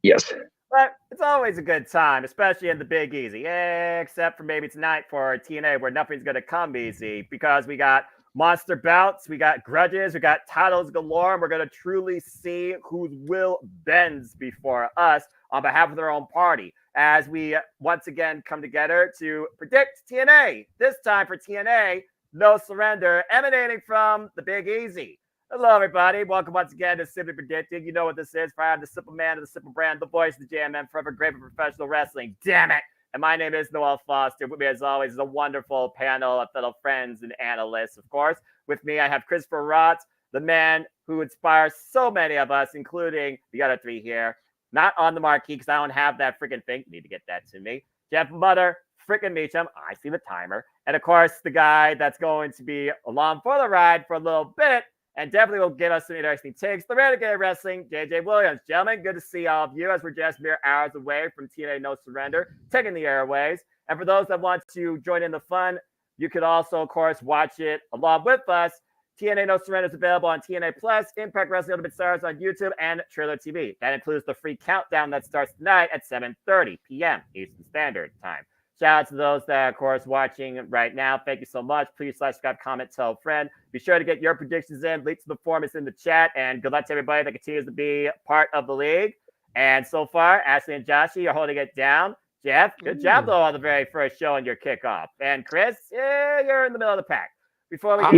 Yes. But it's always a good time, especially in the Big Easy, except for maybe tonight for TNA, where nothing's going to come easy because we got monster bouts, we got grudges, we got titles galore, and we're going to truly see whose will bends before us on behalf of their own party as we once again come together to predict TNA. This time for TNA, No Surrender, emanating from the Big Easy. Hello, everybody. Welcome once again to Simply Predicted. You know what this is. I'm the simple man of the simple brand, the voice of the JMM, forever great for professional wrestling. Damn it. And my name is Noel Foster. With me, as always, is a wonderful panel of fellow friends and analysts, of course. With me, I have Christopher Rotz, the man who inspires so many of us, including the other three here. Not on the marquee because I don't have that freaking thing. You need to get that to me. Jeff Mutter, freaking Meacham. I see the timer. And, of course, the guy that's going to be along for the ride for a little bit and definitely will give us some interesting takes. The Renegade Wrestling, JJ Williams. Gentlemen, good to see all of you as we're just mere hours away from TNA No Surrender, taking the airways. And for those that want to join in the fun, you could also, of course, watch it along with us. TNA No Surrender is available on TNA Plus, Impact Wrestling Ultimate Stars on YouTube, and Trailer TV. That includes the free countdown that starts tonight at 7:30 p.m. Eastern Standard Time. Shout out to those that are, of course, watching right now. Thank you so much. Please subscribe, comment, tell a friend. Be sure to get your predictions in. Link to the form is in the chat. And good luck to everybody that continues to be part of the league. And so far, Ashley and Joshy are holding it down. Jeff, good job, though, on the very first show on your kickoff. And Chris, yeah, you're in the middle of the pack. Before we get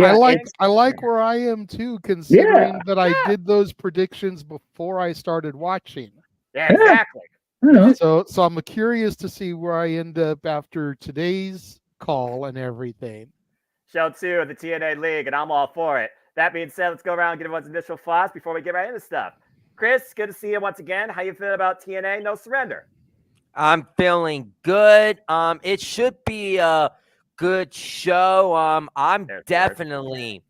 I like where I am, too, considering that I did those predictions before I started watching. Yeah, exactly. So I'm curious to see where I end up after today's call and everything. Show 2 of the TNA League, and I'm all for it. That being said, let's go around and get everyone's initial thoughts before we get right into stuff. Chris, good to see you once again. How you feel about TNA No Surrender? I'm feeling good. It should be a good show. I'm definitely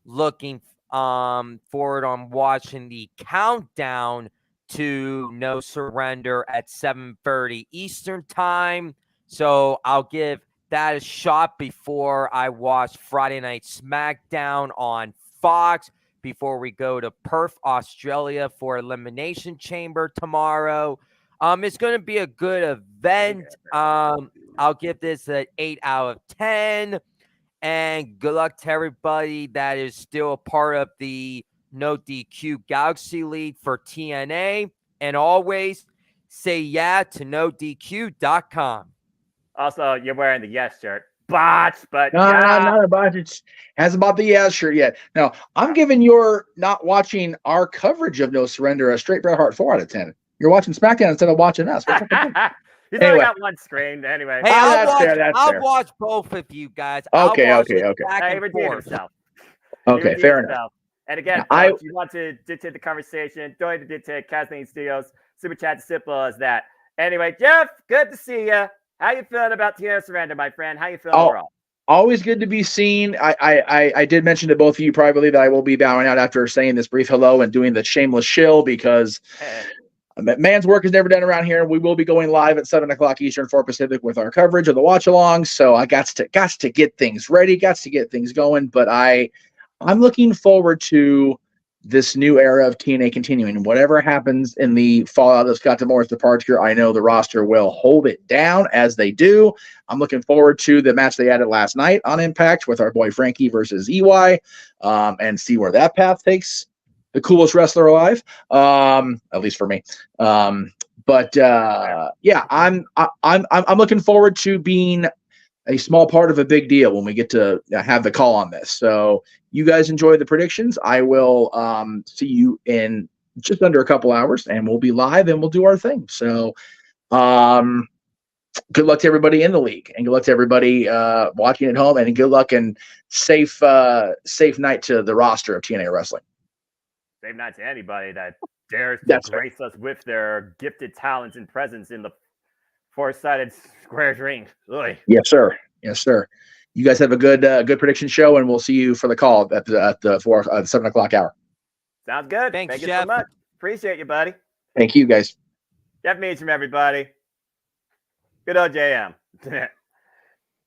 looking forward on watching the countdown to No Surrender at 7:30 Eastern Time. So I'll give that a shot before I watch Friday Night SmackDown on Fox, before we go to Perth, Australia for Elimination Chamber tomorrow. It's going to be a good event. I'll give this an 8 out of 10. And good luck to everybody that is still a part of the No DQ Galaxy League for TNA. And always say yeah to NoDQ.com. Also, you're wearing the yes shirt. Botch, but not a botch. It hasn't bought the yes shirt yet. No, I'm giving your not watching our coverage of No Surrender a straight Bret Hart 4 out of 10. You're watching SmackDown instead of watching us. He's only got one screen anyway. Hey, I'll watch both of you guys. Okay. Okay, fair enough. And again, if you want to dictate the conversation, donate to Dictate Casting Studios. Super chat as simple as that. Anyway, Jeff, good to see you. How you feeling about TNA Surrender, my friend? How you feeling overall? Always good to be seen. I did mention to both of you privately that I will be bowing out after saying this brief hello and doing the shameless shill because man's work is never done around here. We will be going live at 7 o'clock Eastern, 4 Pacific with our coverage of the watch along. So I got to get things ready, got to get things going. But I'm looking forward to this new era of TNA continuing. Whatever happens in the fallout of Scott D'Amore's departure, I know the roster will hold it down as they do. I'm looking forward to the match they added last night on Impact with our boy Frankie versus EY, and see where that path takes the coolest wrestler alive, at least for me. I'm looking forward to being a small part of a big deal when we get to have the call on this. So you guys enjoy the predictions. I will see you in just under a couple hours, and we'll be live and we'll do our thing. So good luck to everybody in the league, and good luck to everybody watching at home, and good luck and safe night to the roster of TNA Wrestling. Safe night to anybody that dares to grace us with their gifted talents and presence in the four-sided squares ring. Ugh. Yes, sir. You guys have a good prediction show, and we'll see you for the call at the 7 o'clock hour. Sounds good. Thanks, Thank you Jeff. so much. Appreciate you, buddy. Thank you, guys. Jeff Meacham, everybody. Good old JM.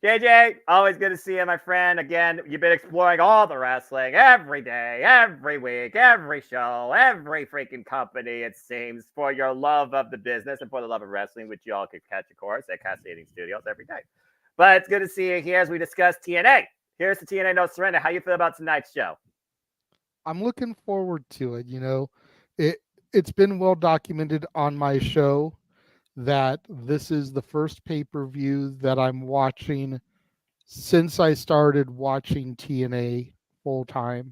JJ, always good to see you, my friend. Again, you've been exploring all the wrestling every day, every week, every show, every freaking company, it seems, for your love of the business and for the love of wrestling, which you all can catch, of course, at Cascading Studios every day. But it's good to see you here as we discuss TNA. Here's the TNA No Surrender. How you feel about tonight's show? I'm looking forward to it. It's been well documented on my show that this is the first pay-per-view that I'm watching since I started watching TNA full time.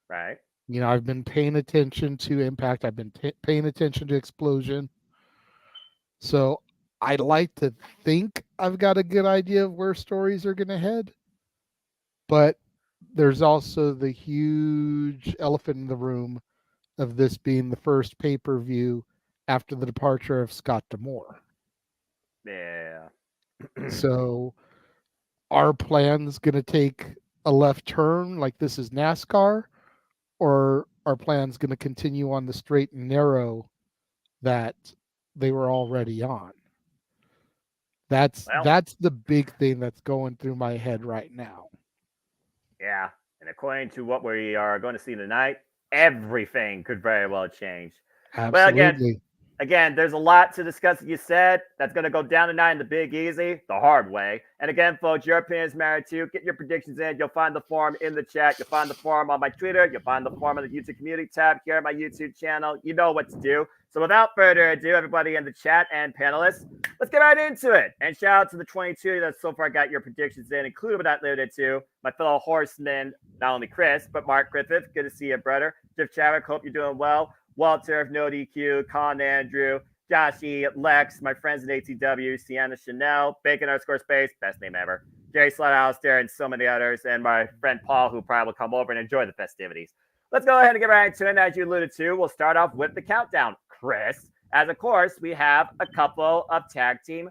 Right. I've been paying attention to Impact. I've been paying attention to Explosion. So I'd like to think I've got a good idea of where stories are going to head. But there's also the huge elephant in the room of this being the first pay-per-view after the departure of Scott D'Amore. Yeah. So are plans going to take a left turn like this is NASCAR, or are plans going to continue on the straight and narrow that they were already on? That's the big thing that's going through my head right now. Yeah. And according to what we are going to see tonight, everything could very well change. Absolutely. Well, again, there's a lot to discuss that you said that's going to go down tonight in the Big Easy, the hard way. And again, folks, your opinion is married too. Get your predictions in. You'll find the forum in the chat. You'll find the forum on my Twitter. You'll find the forum on the YouTube community tab here at my YouTube channel. You know what to do. So without further ado, everybody in the chat and panelists, let's get right into it. And shout out to the 22 that so far got your predictions in, including but not limited to my fellow horsemen, not only Chris, but Mark Griffith. Good to see you, brother. Jeff Chadwick, hope you're doing well. Walter of No DQ, Con Andrew, Joshy, Lex, my friends at ATW, Sienna Chanel, Bacon_Space, best name ever, Jerry Slaughterhouse there, and so many others, and my friend Paul, who probably will come over and enjoy the festivities. Let's go ahead and get right into it. As you alluded to, we'll start off with the countdown, Chris, as of course we have a couple of tag team,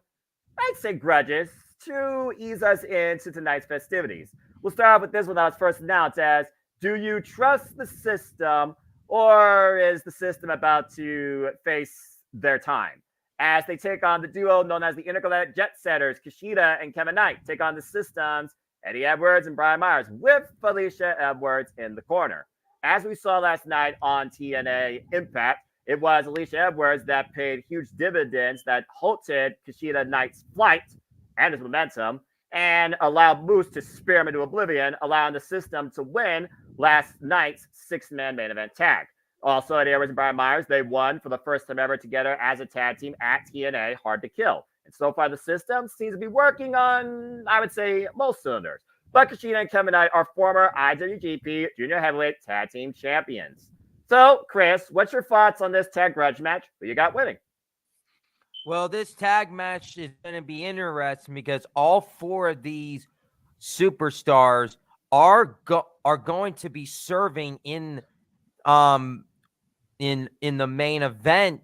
I'd say grudges, to ease us into tonight's festivities. We'll start off with this one that was first announced as, do you trust the system, or is the system about to face their time? As they take on the duo known as the Intergalactic Jet Setters, Kushida and Kevin Knight, take on the systems, Eddie Edwards and Brian Myers, with Felicia Edwards in the corner. As we saw last night on TNA Impact, it was Alicia Edwards that paid huge dividends that halted Kushida Knight's flight and his momentum and allowed Moose to spear him into oblivion, allowing the system to win last night's six-man main event tag. Also, Eddie Edwards and Brian Myers, they won for the first time ever together as a tag team at TNA Hard to Kill. And so far, the system seems to be working on, I would say, most cylinders. But Kushida and Kevin Knight are former IWGP Junior Heavyweight Tag Team Champions. So, Chris, what's your thoughts on this tag grudge match? Who you got winning? Well, this tag match is going to be interesting because all four of these superstars are going to be serving in the main event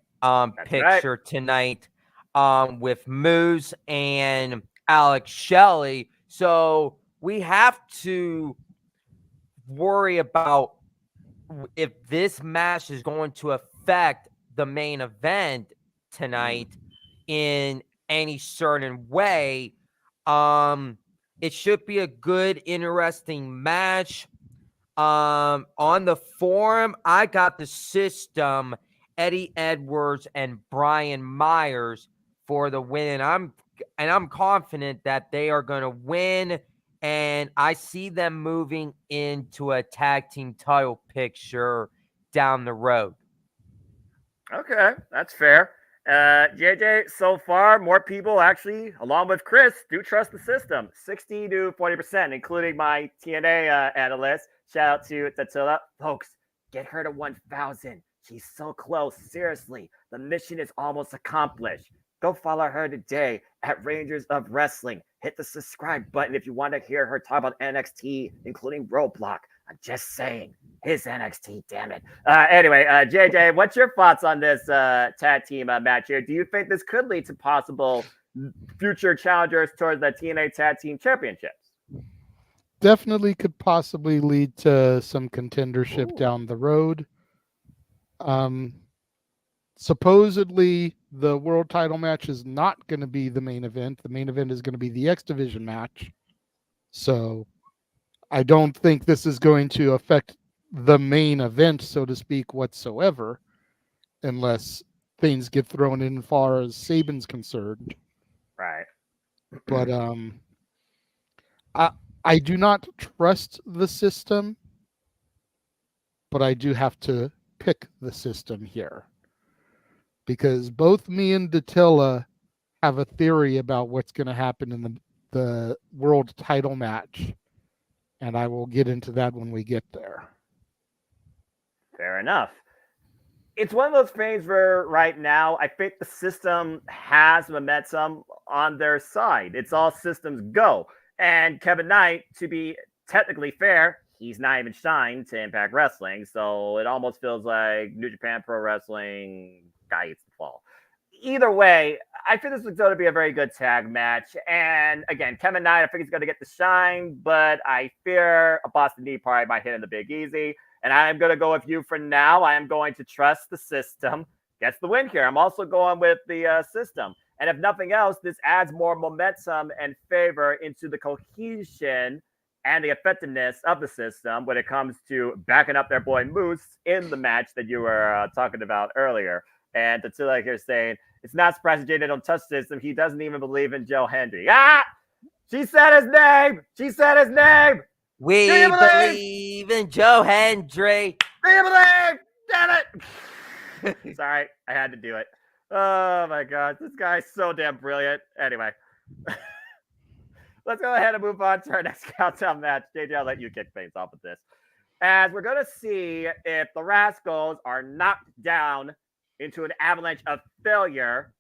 picture tonight with Moose and Alex Shelley. So we have to worry about if this match is going to affect the main event tonight in any certain way. It should be a good, interesting match. On the forum, I got the system, Eddie Edwards and Brian Myers for the win. And I'm confident that they are going to win. And I see them moving into a tag team title picture down the road. Okay, that's fair. JJ, so far, more people actually, along with Chris, do trust the system. 60 to 40%, including my TNA analyst. Shout out to Tatilla. Folks, get her to 1,000. She's so close. Seriously, the mission is almost accomplished. Go follow her today at Rangers of Wrestling. Hit the subscribe button if you want to hear her talk about NXT, including Roadblock. I'm just saying, his NXT, damn it. Anyway, JJ, what's your thoughts on this tag team match here? Do you think this could lead to possible future challengers towards the TNA Tag Team Championships? Definitely could possibly lead to some contendership down the road. Supposedly, the world title match is not going to be the main event. The main event is going to be the X Division match. So I don't think this is going to affect the main event, so to speak, whatsoever, unless things get thrown in as far as Saban's concerned. Right. But I do not trust the system, but I do have to pick the system here. Because both me and Datilla have a theory about what's going to happen in the world title match. And I will get into that when we get there. Fair enough. It's one of those things where right now I think the system has momentum on their side. It's all systems go. And Kevin Knight, to be technically fair, he's not even signed to Impact Wrestling. So it almost feels like New Japan Pro Wrestling guy eats the fall. Either way, I think this is going to be a very good tag match. And again, Kevin Knight, I think he's going to get the shine, but I fear a Boston Knee probably might hit in the Big Easy. And I'm going to go with you for now. I am going to trust the system. Gets the win here. I'm also going with the system. And if nothing else, this adds more momentum and favor into the cohesion and the effectiveness of the system when it comes to backing up their boy Moose in the match that you were talking about earlier. And Tatula here saying, it's not surprising Jay don't touch the system. He doesn't even believe in Joe Hendry. Ah! She said his name! She said his name! We believe in Joe Hendry. Do you believe? Damn it! Sorry, I had to do it. Oh my god, this guy's so damn brilliant. Anyway, let's go ahead and move on to our next countdown match. JJ, I'll let you kick things off with this. As we're going to see if the Rascals are knocked down into an avalanche of failure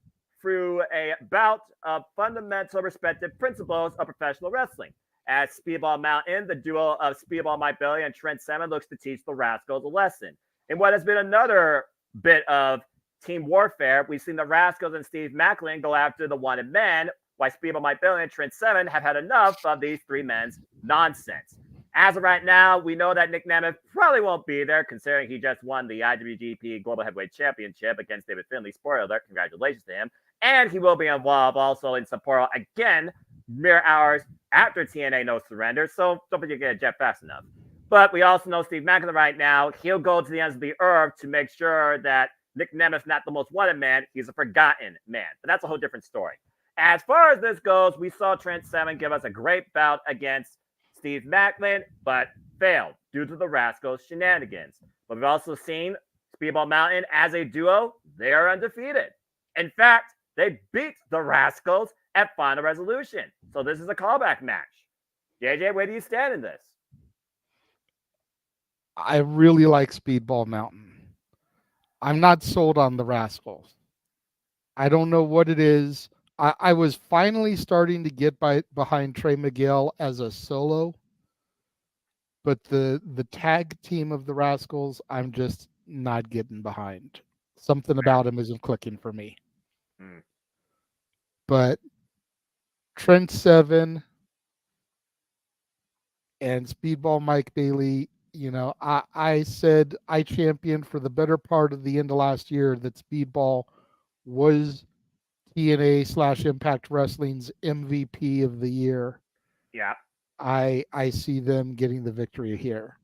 through a bout of fundamental respective principles of professional wrestling. As Speedball Mountain, the duo of Speedball Mike Bailey and Trent Seven looks to teach the Rascals a lesson. In what has been another bit of team warfare, we've seen the Rascals and Steve Macklin go after the wanted man, while Speedball Mike Bailey and Trent Seven have had enough of these three men's nonsense. As of right now, we know that Nick Nemeth probably won't be there, considering he just won the IWGP Global Heavyweight Championship against David Finlay. Spoiler alert, congratulations to him. And he will be involved also in Sapporo again, mere hours after TNA No Surrender, so don't think you get a jet fast enough. But we also know Steve Macklin right now, he'll go to the ends of the earth to make sure that Nick Nemeth's not the most wanted man, he's a forgotten man. But that's a whole different story. As far as this goes, we saw Trent Seven give us a great bout against Steve Macklin, but failed due to the Rascals' shenanigans. But we've also seen Speedball Mountain as a duo, they are undefeated. In fact, they beat the Rascals at Final Resolution. So this is a callback match. JJ, where do you stand in this? I really like Speedball Mountain. I'm not sold on the Rascals. I don't know what it is. I was finally starting to get behind Trey Miguel as a solo, but the tag team of the Rascals, I'm just not getting behind. Something about him isn't clicking for me. But Trent Seven and Speedball Mike Bailey, you know, I said I championed for the better part of the end of last year that Speedball was TNA / Impact Wrestling's MVP of the year. Yeah. I see them getting the victory here.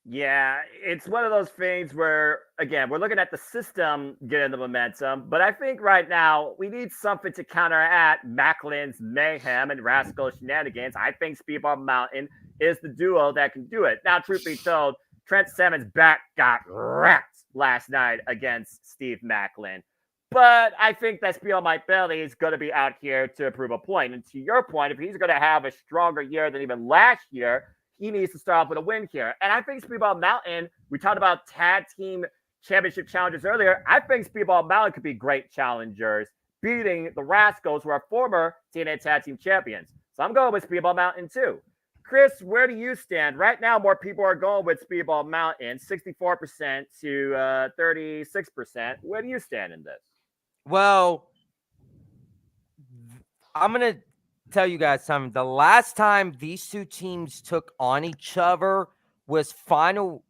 Yeah, it's one of those things where, again, we're looking at the system getting the momentum, but I think right now we need something to counteract Macklin's mayhem and Rascal shenanigans. I think Speedball Mountain is the duo that can do it. Now, truth be told, Trent Seven's back got wrecked last night against Steve Macklin. But I think that Speedball Mike Bailey is going to be out here to prove a point. And to your point, if he's going to have a stronger year than even last year, he needs to start off with a win here. And I think Speedball Mountain, we talked about tag team championship challenges earlier. I think Speedball Mountain could be great challengers, beating the Rascals, who are former TNA tag team champions. So I'm going with Speedball Mountain too. Chris, where do you stand? Right now, more people are going with Speedball Mountain, 64% to 36%. Where do you stand in this? Well, I'm going to tell you guys something. The last time these two teams took on each other was Final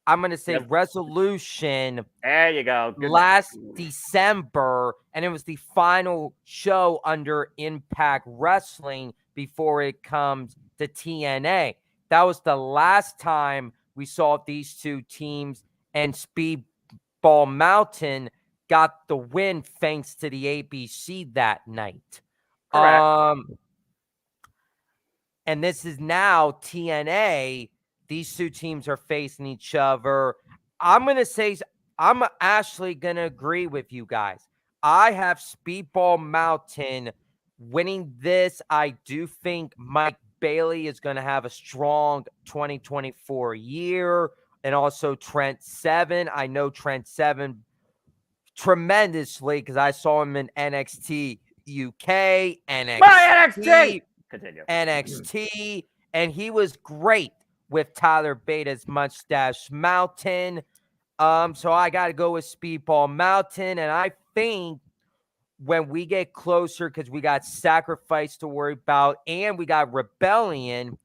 I'm going to say Yep. Resolution There you go. Good last December, and it was the final show under Impact Wrestling before it comes to TNA. That was the last time we saw these two teams, and Speedball Mountain got the win thanks to the ABC that night. Correct. And this is now TNA. These two teams are facing each other. I'm actually going to agree with you guys. I have Speedball Mountain winning this. I do think Mike Bailey is going to have a strong 2024 year. And also Trent Seven. I know Trent Seven tremendously because I saw him in NXT UK, My NXT! Continue. NXT, and he was great with Tyler Bata's Mustache Mountain. So I got to go with Speedball Mountain, and I think when we get closer, because we got Sacrifice to worry about, and we got Rebellion,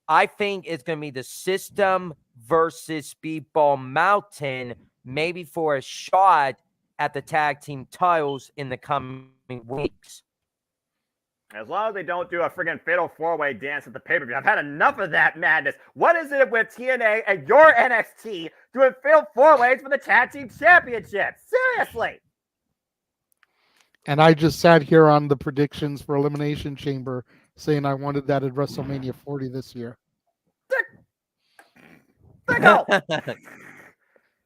I think it's going to be the System versus Speedball Mountain, maybe for a shot at the tag team titles in the coming weeks. As long as they don't do a friggin' fatal four-way dance at the pay-per-view. I've had enough of that madness. What is it with TNA and your NXT doing fatal four-ways for the tag team championship? Seriously. And I just sat here on the predictions for Elimination Chamber saying I wanted that at WrestleMania 40 this year. Daggum.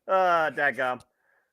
Daggum.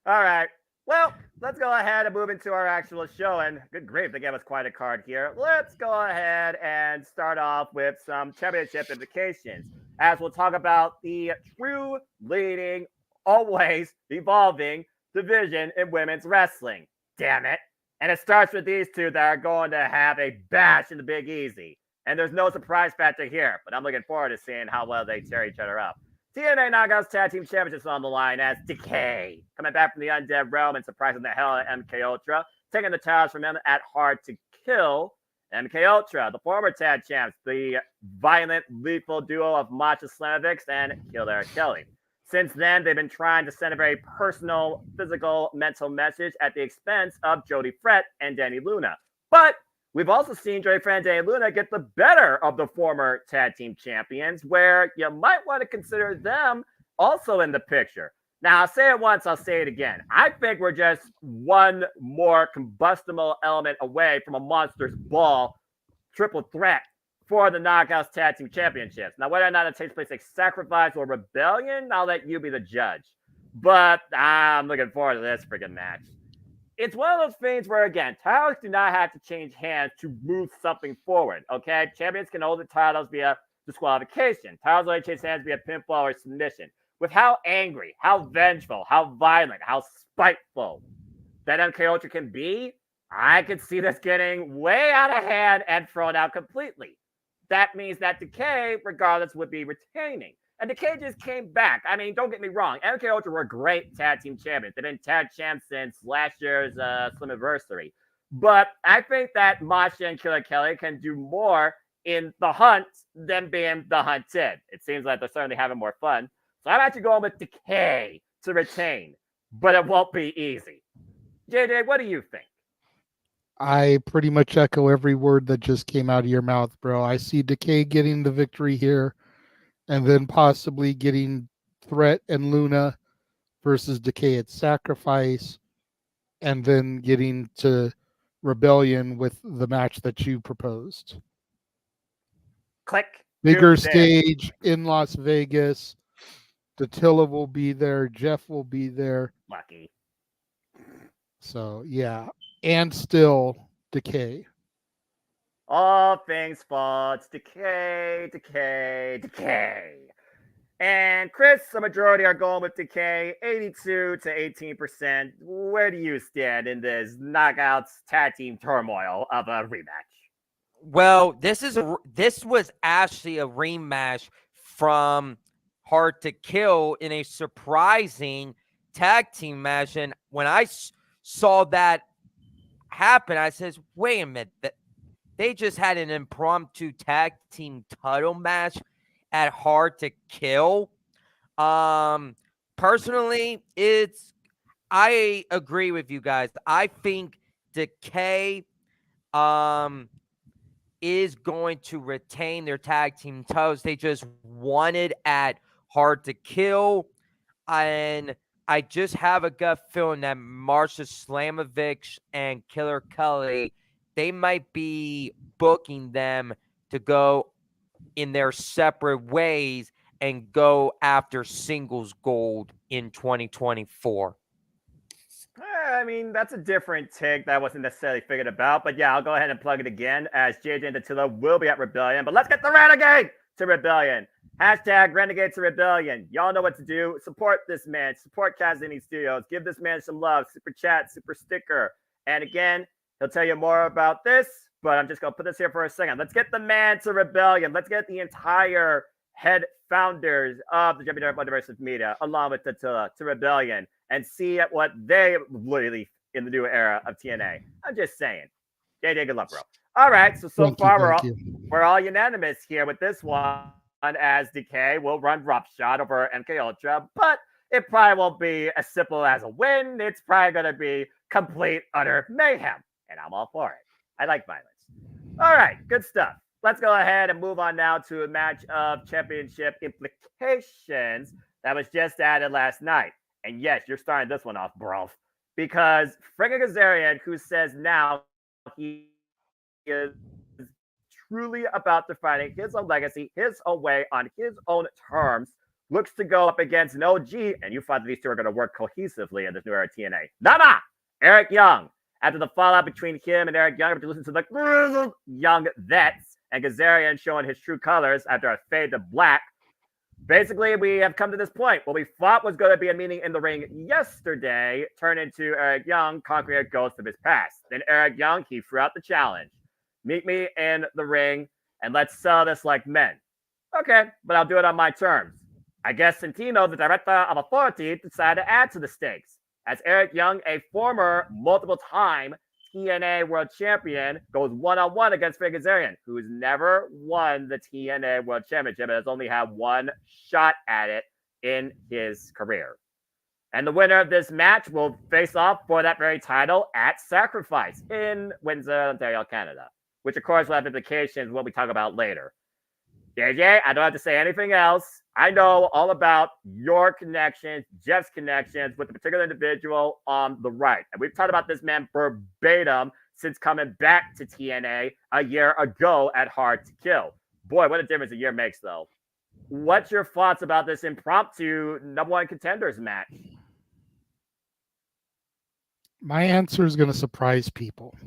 All right. Well, let's go ahead and move into our actual show. And good grief, they gave us quite a card here. Let's go ahead and start off with some championship implications, as we'll talk about the true leading, always evolving division in women's wrestling. Damn it. And it starts with these two that are going to have a bash in the Big Easy. And there's no surprise factor here, but I'm looking forward to seeing how well they tear each other up. TNA Knockouts Tag Team Championships on the line as Decay, coming back from the Undead Realm and surprising the hell out of MK Ultra, taking the titles from them at Hard to Kill. MK Ultra, the former tag champs, the violent, lethal duo of Masha Slamovic and Killer Kelly. Since then, they've been trying to send a very personal, physical, mental message at the expense of Jody Fret and Danny Luna. But we've also seen Jody Fret and Danny Luna get the better of the former tag team champions, where you might want to consider them also in the picture. Now, I'll say it once, I'll say it again. I think we're just one more combustible element away from a Monsters Ball triple threat for the Knockouts Tag Team Championships. Now, whether or not it takes place like Sacrifice or Rebellion, I'll let you be the judge. But I'm looking forward to this freaking match. It's one of those things where, again, titles do not have to change hands to move something forward, okay? Champions can hold the titles via disqualification. Titles only change hands via pinfall or submission. With how angry, how vengeful, how violent, how spiteful that MK Ultra can be, I could see this getting way out of hand and thrown out completely. That means that Decay, regardless, would be retaining. And Decay just came back. I mean, don't get me wrong. MK Ultra were great tag team champions. They've been tag champs since last year's Slammiversary. But I think that Masha and Killer Kelly can do more in the hunt than being the hunted. It seems like they're certainly having more fun. So I'm actually going with Decay to retain. But it won't be easy. JJ, what do you think? I pretty much echo every word that just came out of your mouth, bro. I see Decay getting the victory here, and then possibly getting Threat and Luna versus Decay at Sacrifice, and then getting to Rebellion with the match that you proposed. Click. Bigger stage in Las Vegas. Datilla will be there. Jeff will be there. Lucky. So, yeah. And still Decay. All things false. Decay, Decay, Decay. And Chris, the majority are going with Decay, 82 to 18%. Where do you stand in this Knockouts tag team turmoil of a rematch? Well, this was actually a rematch from Hard to Kill in a surprising tag team match. And when I saw that happen, I says, wait a minute, they just had an impromptu tag team title match at Hard to Kill. personally, I agree with you guys. I think Decay is going to retain their tag team titles. They just won it at Hard to Kill. And I just have a gut feeling that Marsha Slamovich and Killer Kelly, they might be booking them to go in their separate ways and go after singles gold in 2024. I mean, that's a different take that I wasn't necessarily figured about. But yeah, I'll go ahead and plug it again as JJ and Dattilo will be at Rebellion. But let's get the Renegade to Rebellion. Hashtag Renegade to Rebellion. Y'all know what to do. Support this man. Support Kazini Studios. Give this man some love. Super chat, super sticker. And again, he'll tell you more about this. But I'm just going to put this here for a second. Let's get the man to Rebellion. Let's get the entire head founders of the WWE Multiverse Media, along with Dattilo, to Rebellion and see what they believe in the new era of TNA. I'm just saying. JJ, good luck, bro. All right, so far we're all unanimous here with this one, as Decay will run roughshod over MK Ultra, but it probably won't be as simple as a win. It's probably going to be complete, utter mayhem, and I'm all for it. I like violence. All right, good stuff. Let's go ahead and move on now to a match of championship implications that was just added last night. And yes, you're starting this one off, bro, because Frankie Kazarian, who says now he is truly about defining his own legacy, his own way, on his own terms, looks to go up against an OG, and you thought that these two are going to work cohesively in this new era of TNA. Nah, Eric Young. After the fallout between him and Eric Young, to listen to the grizzled young vets, and Kazarian showing his true colors after a fade to black. Basically, we have come to this point. What we thought was going to be a meeting in the ring yesterday turned into Eric Young conquering a ghost of his past. Then Eric Young, he threw out the challenge. Meet me in the ring, and let's sell this like men. Okay, but I'll do it on my terms. I guess Santino, the director of authority, decided to add to the stakes. As Eric Young, a former multiple-time TNA World Champion, goes one-on-one against Frankie Kazarian, who's never won the TNA World Championship and has only had one shot at it in his career. And the winner of this match will face off for that very title at Sacrifice in Windsor, Ontario, Canada, which of course will have implications when we talk about later. JJ, I don't have to say anything else. I know all about your connections, Jeff's connections with the particular individual on the right. And we've talked about this man verbatim since coming back to TNA a year ago at Hard to Kill. Boy, what a difference a year makes, though. What's your thoughts about this impromptu number one contenders match? My answer is going to surprise people.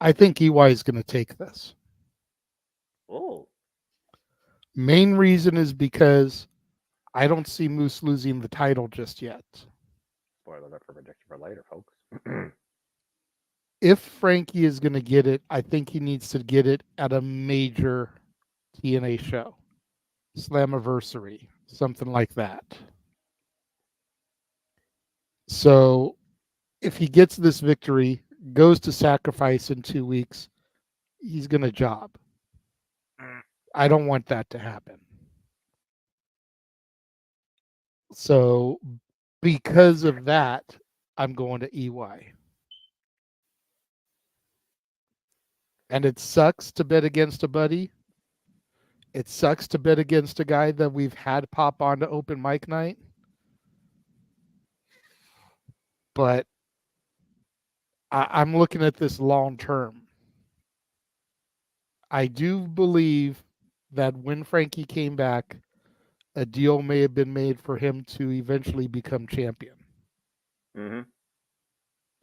I think EY is going to take this. Oh. Main reason is because I don't see Moose losing the title just yet. Spoiler alert for prediction for later, folks. If Frankie is going to get it, I think he needs to get it at a major TNA show. Slammiversary, something like that. So if he gets this victory, goes to Sacrifice in 2 weeks, he's going to job. I don't want that to happen. So because of that, I'm going to EY. And it sucks to bet against a buddy. It sucks to bet against a guy that we've had pop on to open mic night. But I'm looking at this long term. I do believe that when Frankie came back, a deal may have been made for him to eventually become champion. Mm-hmm.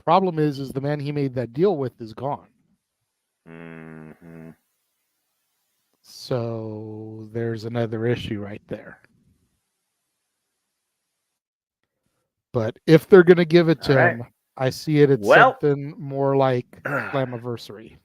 Problem is the man he made that deal with is gone. Mm-hmm. So there's another issue right there. But if they're going to give it to him, I see it at something more like Slammiversary.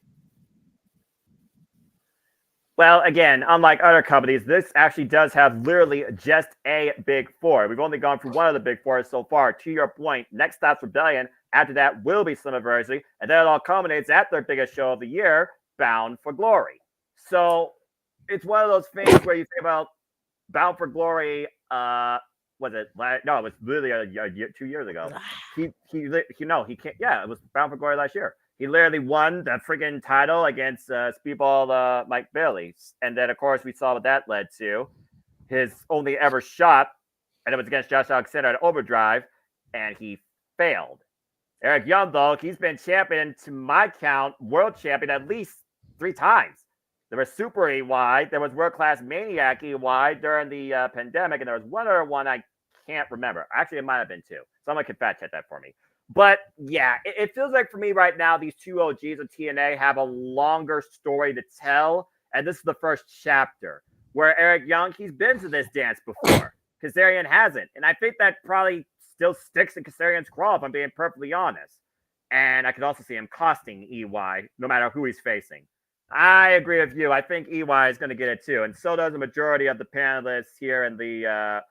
Well, again, unlike other companies, this actually does have literally just a big four. We've only gone through one of the big four so far. To your point, next stop's Rebellion. After that will be Slammiversary. And then it all culminates at their biggest show of the year, Bound for Glory. So it's one of those things where you think about Bound for Glory was it? No, it was literally a year, 2 years ago. He can't. Yeah, it was Bound for Glory last year. He literally won the friggin' title against Speedball Mike Bailey, and then of course we saw what that led to. His only ever shot, and it was against Josh Alexander at Overdrive, and he failed. Eric Young, though, he's been champion, to my count, world champion at least 3 times. There was Super EY, there was World Class Maniac EY during the pandemic, and there was one other one I can't remember. Actually, it might have been 2. Someone can fact check that for me. But yeah, it feels like for me right now, these 2 OGs of TNA have a longer story to tell, and this is the first chapter where Eric Young, he's been to this dance before. Kazarian hasn't, and I think that probably still sticks in Kazarian's craw, if I'm being perfectly honest. And I could also see him costing EY, no matter who he's facing. I agree with you. I think EY is going to get it too, and so does the majority of the panelists here in the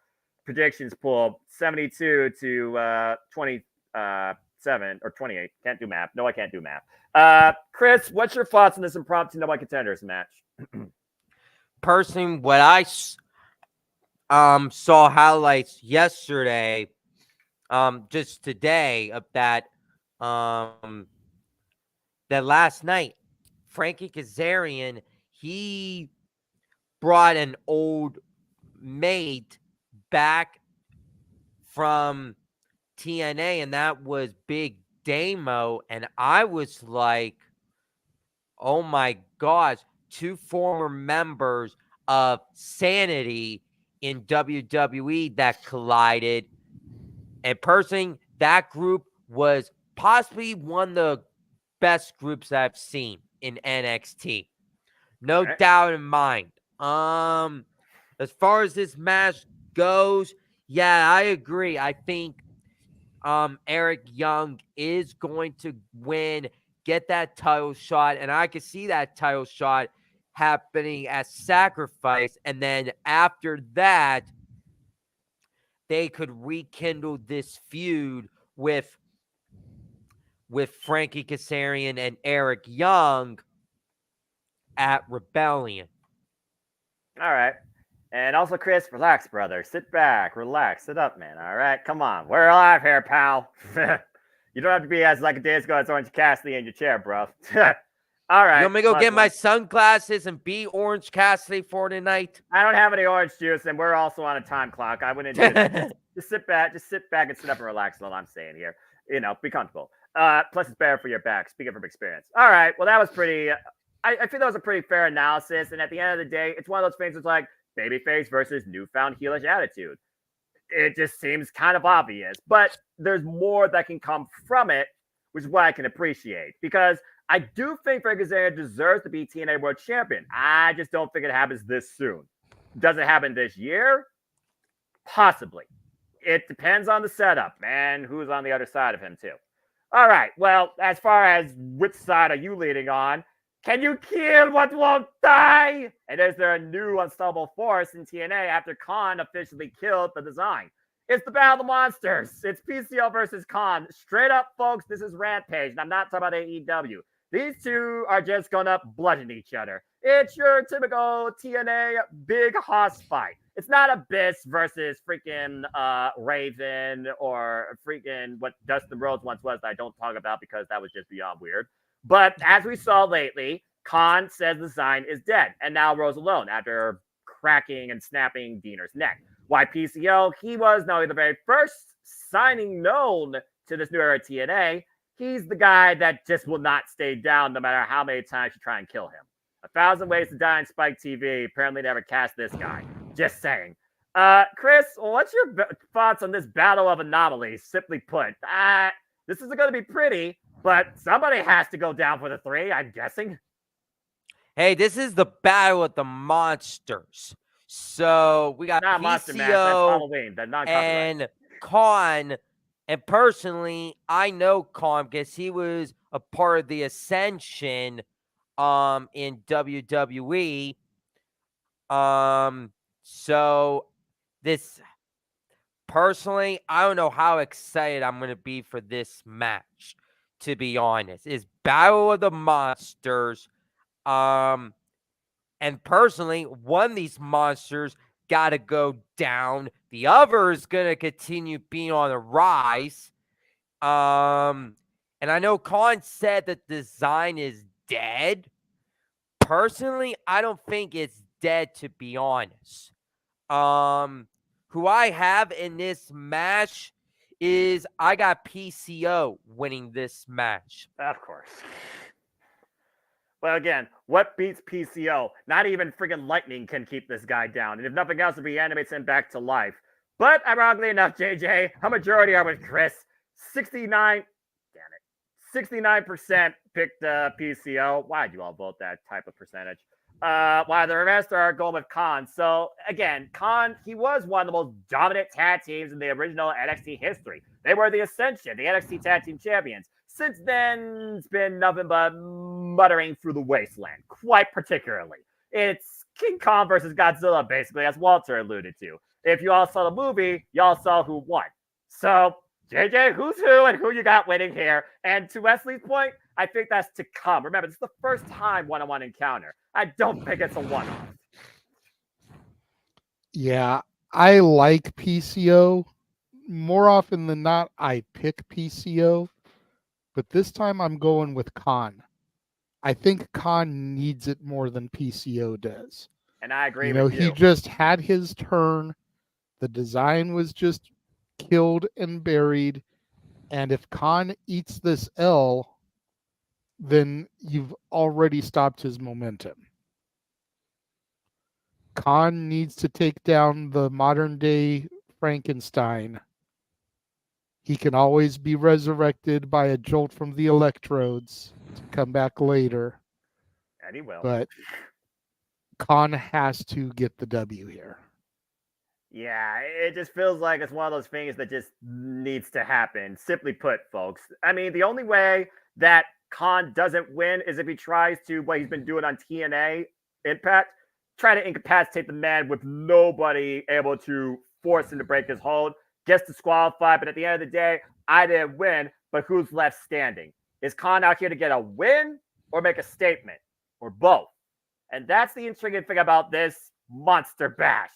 predictions pool. 72 to 27 or 28. Can't do math. No, I can't do math. Chris, what's your thoughts on this impromptu No One Contenders match? Personally, what I saw highlights yesterday, just today, of that that last night, Frankie Kazarian, he brought an old mate back from TNA, and that was Big Damo, and I was like, oh my gosh, 2 former members of Sanity in WWE that collided. And personally, that group was possibly one of the best groups I've seen in NXT. No doubt in mind. As far as this match goes, yeah, I agree. I think Eric Young is going to win, get that title shot, and I could see that title shot happening at Sacrifice, and then after that, they could rekindle this feud with Frankie Kazarian and Eric Young at Rebellion. All right. And also, Chris, relax, brother. Sit back, relax, sit up, man. All right, come on. We're alive here, pal. You don't have to be as like a days ago as Orange Cassidy in your chair, bro. All right. You want me to go get my sunglasses and be Orange Cassidy for tonight? I don't have any orange juice, and we're also on a time clock. I wouldn't do that. Just sit back and sit up and relax is all I'm saying here. Be comfortable. Plus, it's better for your back. Speaking from experience. All right. Well, that was pretty. I think that was a pretty fair analysis. And at the end of the day, it's one of those things that's like babyface versus newfound heelish attitude. It just seems kind of obvious, but there's more that can come from it, which is what I can appreciate. Because I do think Frank Kazarian deserves to be TNA World Champion. I just don't think it happens this soon. Does it happen this year? Possibly. It depends on the setup and who's on the other side of him, too. All right. Well, as far as which side are you leading on, can you kill what won't die? And is there a new unstoppable force in TNA after Khan officially killed the design? It's the Battle of the Monsters. It's PCO versus Khan. Straight up, folks, this is Rampage, and I'm not talking about AEW. These two are just going to bludgeon each other. It's your typical TNA big hoss fight. It's not Abyss versus freaking Raven or freaking what Dustin Rhodes once was that I don't talk about because that was just beyond weird. But as we saw lately, Khan says the sign is dead, and now Rose alone after cracking and snapping Diener's neck. Why PCO? He was not only the very first signing known to this new era TNA, he's the guy that just will not stay down no matter how many times you try and kill him. 1,000 Ways to Die on Spike TV apparently never cast this guy. Just saying. Chris, what's your thoughts on this battle of anomalies? Simply put, this is going to be pretty, but somebody has to go down for the 3, I'm guessing. Hey, this is the battle of the monsters. So we got PCO and Khan. And personally, I know Khan because he was a part of the Ascension in WWE. So this personally, I don't know how excited I'm going to be for this match, to be honest. It's Battle of the Monsters. And personally, one of these monsters got to go down The other is going to continue being on a rise. And I know Khan said that design is dead. Personally, I don't think it's dead, to be honest. Who I have in this match is I got PCO winning this match. Of course. Well, again, what beats PCO? Not even freaking lightning can keep this guy down. And if nothing else, it reanimates him back to life. But ironically enough, JJ, a majority are with Chris. 69, damn it, 69% picked PCO. Why'd you all vote that type of percentage? While the rest are going with Khan. So again, Khan, he was one of the most dominant tag teams in the original NXT history. They were the Ascension, the NXT Tag Team Champions. Since then, it's been nothing but muttering through the wasteland, quite particularly. It's King Kong versus Godzilla, basically, as Walter alluded to. If you all saw the movie, y'all saw who won. So, JJ, who's who and who you got winning here? And to Wesley's point, I think that's to come. Remember, this is the first time one-on-one encounter. I don't think it's a one-off. Yeah, I like PCO. More often than not, I pick PCO. But this time I'm going with Khan. I think Khan needs it more than PCO does. And I agree with you. He just had his turn. The design was just killed and buried. And if Khan eats this L, then you've already stopped his momentum. Khan needs to take down the modern day Frankenstein. He can always be resurrected by a jolt from the electrodes to come back later. And he will. But Khan has to get the W here. Yeah, it just feels like it's one of those things that just needs to happen. Simply put, folks. I mean, the only way that Khan doesn't win is if he tries to, what he's been doing on TNA Impact, try to incapacitate the man with nobody able to force him to break his hold. Gets disqualified, but at the end of the day, I didn't win, but who's left standing? Is Khan out here to get a win or make a statement? Or both? And that's the intriguing thing about this Monster Bash.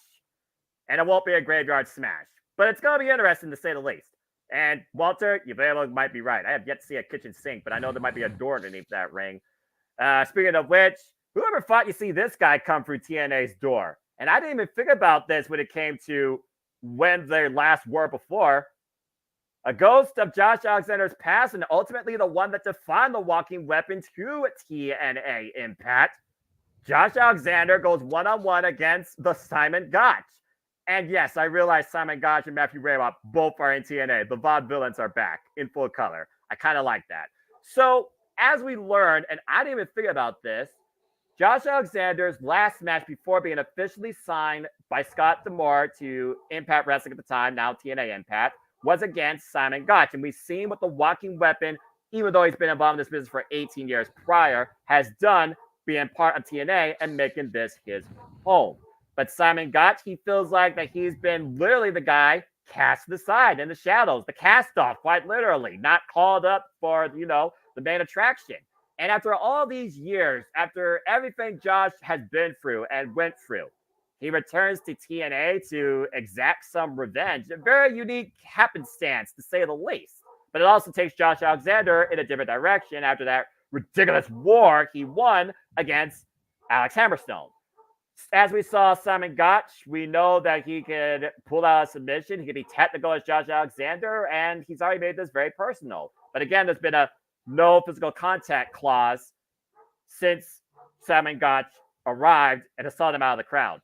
And it won't be a graveyard smash, but it's going to be interesting to say the least. And Walter, you might be right. I have yet to see a kitchen sink, but I know there might be a door underneath that ring. Speaking of which, whoever thought you see this guy come through TNA's door? And I didn't even think about this when it came to when they last were before. A ghost of Josh Alexander's past and ultimately the one that defined the walking weapon to TNA Impact. Josh Alexander goes one-on-one against the Simon Gotch. And yes, I realize Simon Gotch and Matthew Rayboff both are in TNA. The Vaudevillains are back in full color. I kind of like that. So as we learned, and I didn't even think about this, Josh Alexander's last match before being officially signed by Scott D'Amore to Impact Wrestling at the time, now TNA Impact, was against Simon Gotch. And we've seen what the walking weapon, even though he's been involved in this business for 18 years prior, has done being part of TNA and making this his home. But Simon Gotch, he feels like that he's been literally the guy cast aside in the shadows, the cast off, quite literally, not called up for, the main attraction. And after all these years, after everything Josh has been through and went through, he returns to TNA to exact some revenge. A very unique happenstance, to say the least. But it also takes Josh Alexander in a different direction after that ridiculous war he won against Alex Hammerstone. As we saw Simon Gotch, we know that he could pull out a submission. He could be technical as Josh Alexander, and he's already made this very personal. But again, there's been a no physical contact clause since Simon Gotch arrived and assaulted him out of the crowd.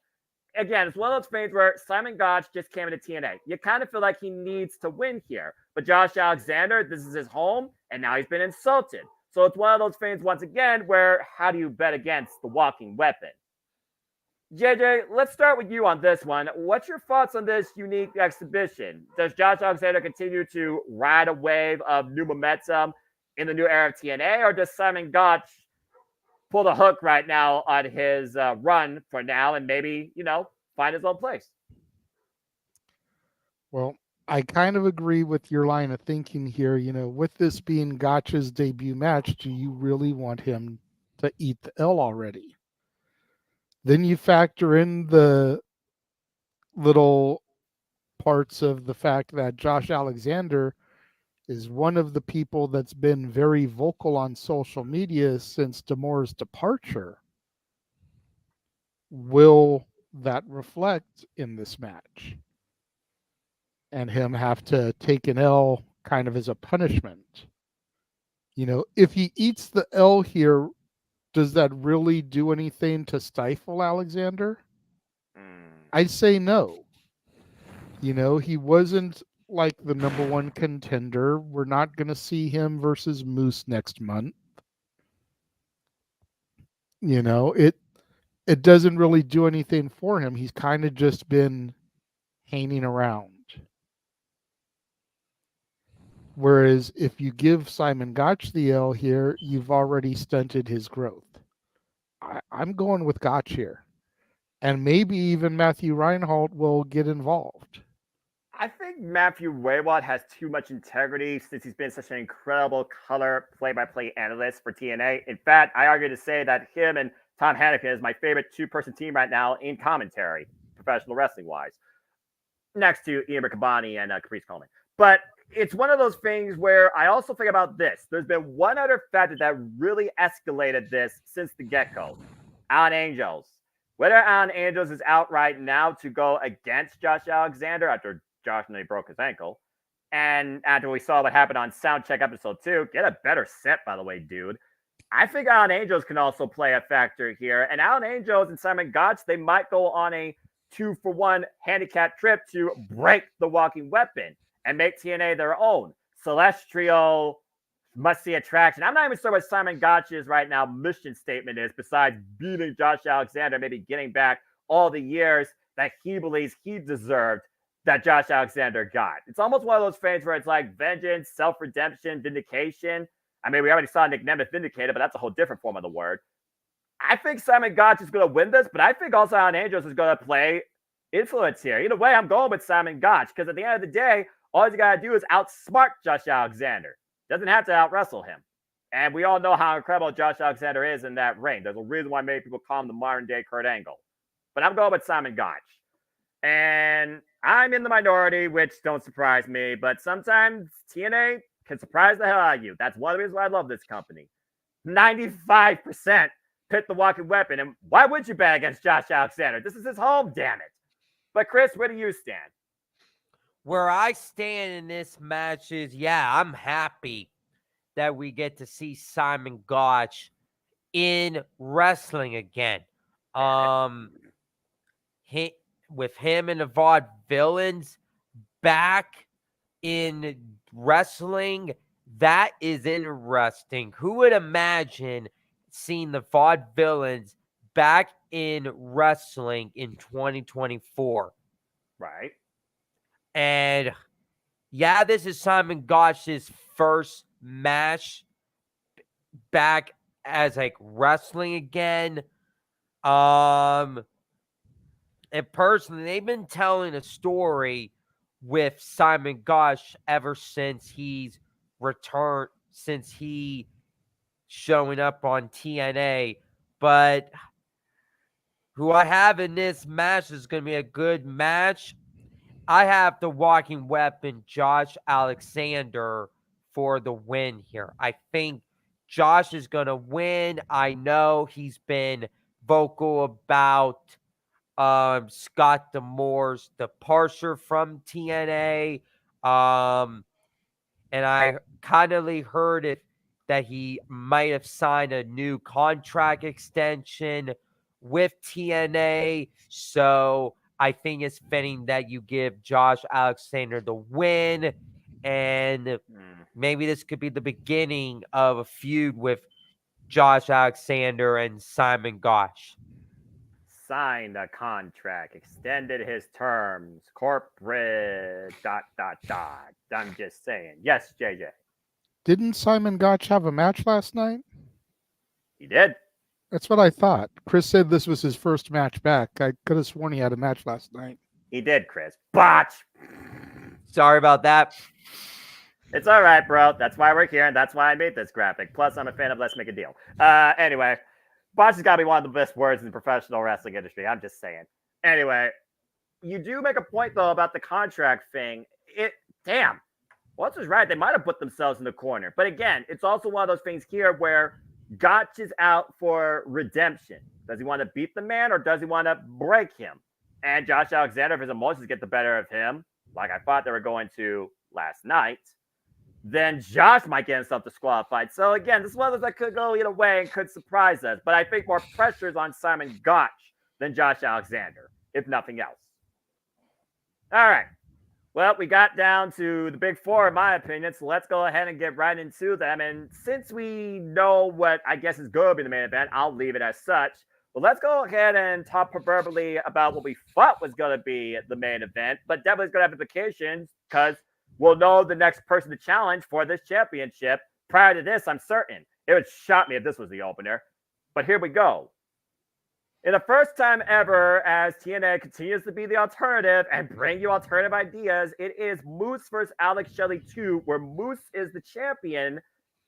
Again, it's one of those things where Simon Gotch just came into TNA. You kind of feel like he needs to win here. But Josh Alexander, this is his home, and now he's been insulted. So it's one of those things, once again, where how do you bet against the walking weapon? JJ, let's start with you on this one. What's your thoughts on this unique exhibition? Does Josh Alexander continue to ride a wave of new momentum in the new era of TNA, or does Simon Gotch pull the hook right now on his run for now and maybe, find his own place? Well, I kind of agree with your line of thinking here. With this being Gotch's debut match, do you really want him to eat the L already? Then you factor in the little parts of the fact that Josh Alexander is one of the people that's been very vocal on social media since D'Amore's departure. Will that reflect in this match? And him have to take an L kind of as a punishment? If he eats the L here, does that really do anything to stifle Alexander? I'd say no. He wasn't like the number one contender. We're not going to see him versus Moose next month. It doesn't really do anything for him. He's kind of just been hanging around. Whereas if you give Simon Gotch the L here, you've already stunted his growth. I'm going with Gotch here. And maybe even Matthew Reinhold will get involved. I think Matthew Wayward has too much integrity since he's been such an incredible color play-by-play analyst for TNA. In fact, I argue to say that him and Tom Hanneken is my favorite two-person team right now in commentary, professional wrestling-wise, next to Ian Riccaboni and Caprice Coleman. But it's one of those things where I also think about this. There's been one other factor that really escalated this since the get-go. Alan Angels. Whether Alan Angels is out right now to go against Josh Alexander after Josh nearly broke his ankle, and after we saw what happened on Soundcheck episode 2, get a better set, by the way, dude. I think Alan Angels can also play a factor here. And Alan Angels and Simon Gotch, they might go on a 2-for-1 handicap trip to break the walking weapon and make TNA their own. Celestial must-see attraction. I'm not even sure what Simon Gotch's right now mission statement is besides beating Josh Alexander, maybe getting back all the years that he believes he deserved that Josh Alexander got. It's almost one of those things where it's like vengeance, self-redemption, vindication. I mean, we already saw Nick Nemeth vindicated, but that's a whole different form of the word. I think Simon Gotch is going to win this, but I think also Alan Angels is going to play influence here. Either way, I'm going with Simon Gotch because at the end of the day, all he's got to do is outsmart Josh Alexander. Doesn't have to out-wrestle him. And we all know how incredible Josh Alexander is in that ring. There's a reason why many people call him the modern-day Kurt Angle. But I'm going with Simon Gotch. And I'm in the minority, which don't surprise me. But sometimes TNA can surprise the hell out of you. That's one of the reasons why I love this company. 95% pick the walking weapon. And why would you bet against Josh Alexander? This is his home, damn it. But Chris, where do you stand? Where I stand in this match is, I'm happy that we get to see Simon Gotch in wrestling again. With him and the Vaudevillains back in wrestling, that is interesting. Who would imagine seeing the Vaudevillains back in wrestling in 2024? Right. And this is Simon Gotch's first match back as like wrestling again. And personally, they've been telling a story with Simon Gotch ever since he's returned, since he showing up on TNA. But who I have in this match is going to be a good match. I have the walking weapon, Josh Alexander, for the win here. I think Josh is going to win. I know he's been vocal about Scott D'Amore's departure from TNA. And I kind of heard that he might have signed a new contract extension with TNA. So I think it's fitting that you give Josh Alexander the win. And maybe this could be the beginning of a feud with Josh Alexander and Simon Gotch. Signed a contract, extended his terms, corporate, ... I'm just saying. Yes, JJ. Didn't Simon Gotch have a match last night? He did. That's what I thought. Chris said this was his first match back. I could have sworn he had a match last night. He did, Chris. Botch. Sorry about that. It's all right, bro. That's why we're here, and that's why I made this graphic. Plus, I'm a fan of Let's Make a Deal. Anyway, botch has got to be one of the best words in the professional wrestling industry. I'm just saying. Anyway, you do make a point though about the contract thing. Damn. Waltz is right. They might have put themselves in the corner. But again, it's also one of those things here where Gotch is out for redemption. Does he want to beat the man or does he want to break him? And Josh Alexander, if his emotions get the better of him, like I thought they were going to last night, then Josh might get himself disqualified. So again, this is one of those that could go either way and could surprise us. But I think more pressure is on Simon Gotch than Josh Alexander, if nothing else. All right. Well, we got down to the big four, in my opinion, so let's go ahead and get right into them. And since we know what I guess is going to be the main event, I'll leave it as such. But let's go ahead and talk proverbially about what we thought was going to be the main event, but definitely it's going to have implications because we'll know the next person to challenge for this championship. Prior to this, I'm certain. It would shock me if this was the opener. But here we go. In the first time ever, as TNA continues to be the alternative and bring you alternative ideas, it is Moose versus Alex Shelley 2, where Moose is the champion,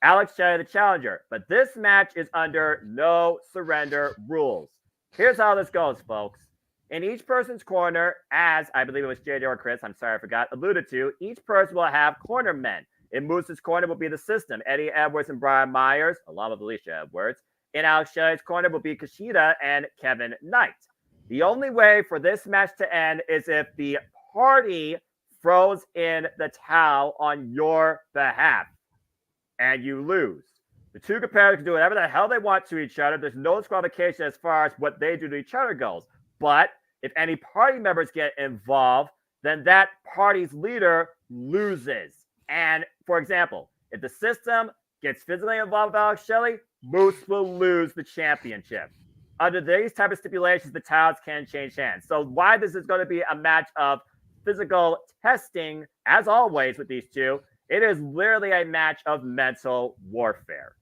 Alex Shelley the challenger. But this match is under no surrender rules. Here's how this goes, folks. In each person's corner, as I believe it was JJ or Chris, I'm sorry I forgot, alluded to, each person will have corner men. In Moose's corner will be the system, Eddie Edwards and Brian Myers, along with Alicia Edwards. In Alex Shelley's corner will be Kushida and Kevin Knight. The only way for this match to end is if the party throws in the towel on your behalf and you lose. The two competitors can do whatever the hell they want to each other. There's no disqualification as far as what they do to each other goes. But if any party members get involved, then that party's leader loses. And for example, if the system gets physically involved with Alex Shelley, Moose will lose the championship. Under these type of stipulations, the towels can change hands. So why this is going to be a match of physical testing, as always with these two, it is literally a match of mental warfare.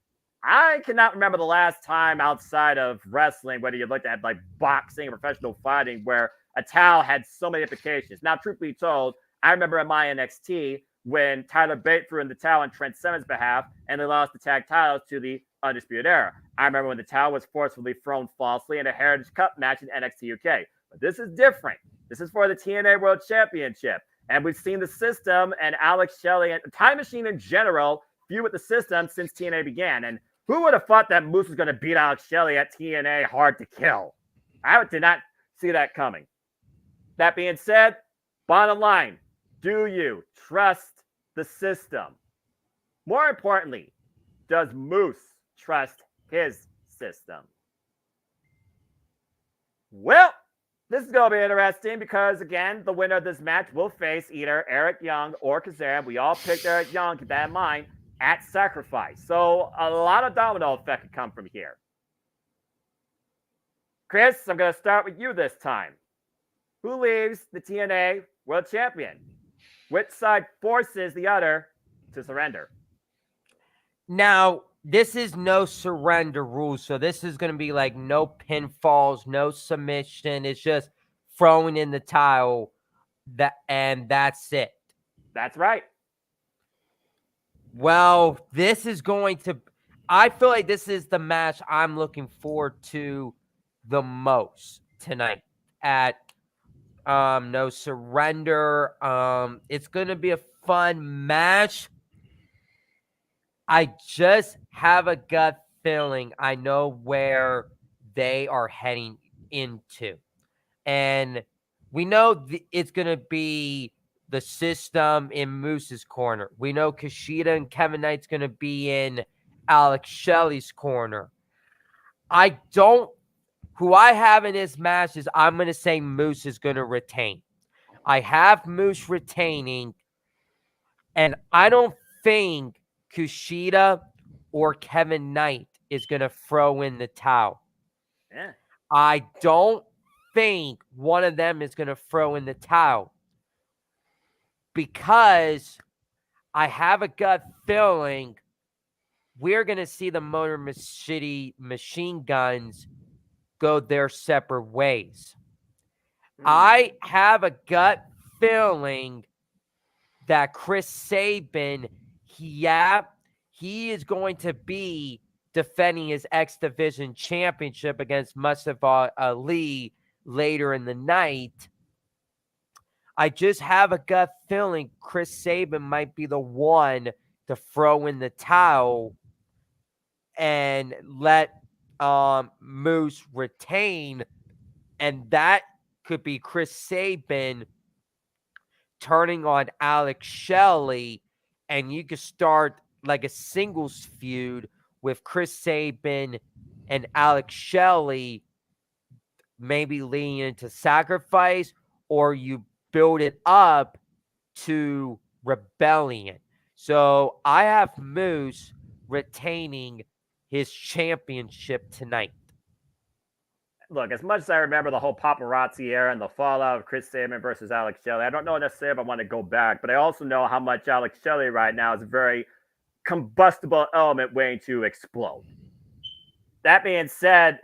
I cannot remember the last time outside of wrestling, whether you looked at like boxing or professional fighting, where a towel had so many implications. Now, truth be told, I remember in my NXT when Tyler Bate threw in the towel on Trent Seven's behalf and they lost the tag titles to the Undisputed Era. I remember when the towel was forcefully thrown falsely in a Heritage Cup match in NXT UK. But this is different. This is for the TNA World Championship. And we've seen the system and Alex Shelley and Time Machine in general feud with the system since TNA began. And who would have thought that Moose was going to beat Alex Shelley at TNA Hard to Kill? I did not see that coming. That being said, bottom line, do you trust the system? More importantly, does Moose trust his system? Well, this is going to be interesting because, again, the winner of this match will face either Eric Young or Kazarian. We all picked Eric Young, keep that in mind, at Sacrifice. So a lot of domino effect could come from here. Chris, I'm going to start with you this time. Who leaves the TNA World Champion? Which side forces the other to surrender? Now, this is no surrender rule, so this is going to be like no pinfalls, no submission. It's just throwing in the towel, and that's it. That's right. Well, this is going to – I feel like this is the match I'm looking forward to the most tonight at No Surrender. It's going to be a fun match. I just have a gut feeling I know where they are heading into. And we know it's going to be the system in Moose's corner. We know Kushida and Kevin Knight's going to be in Alex Shelley's corner. Who I have in this match is I'm going to say Moose is going to retain. I have Moose retaining, and I don't think Kushida or Kevin Knight is going to throw in the towel. Yeah. I don't think one of them is going to throw in the towel because I have a gut feeling we're going to see the Motor City Machine Guns go their separate ways. I have a gut feeling that Chris Sabin, he is going to be defending his X Division championship against Mustafa Ali later in the night. I just have a gut feeling Chris Sabin might be the one to throw in the towel and let Moose retain, and that could be Chris Sabin turning on Alex Shelley, and you could start like a singles feud with Chris Sabin and Alex Shelley, maybe leading into Sacrifice, or you build it up to Rebellion. So I have Moose retaining his championship tonight. Look, as much as I remember the whole paparazzi era and the fallout of Chris Sabin versus Alex Shelley, I don't know necessarily if I want to go back, but I also know how much Alex Shelley right now is a very combustible element waiting to explode. That being said,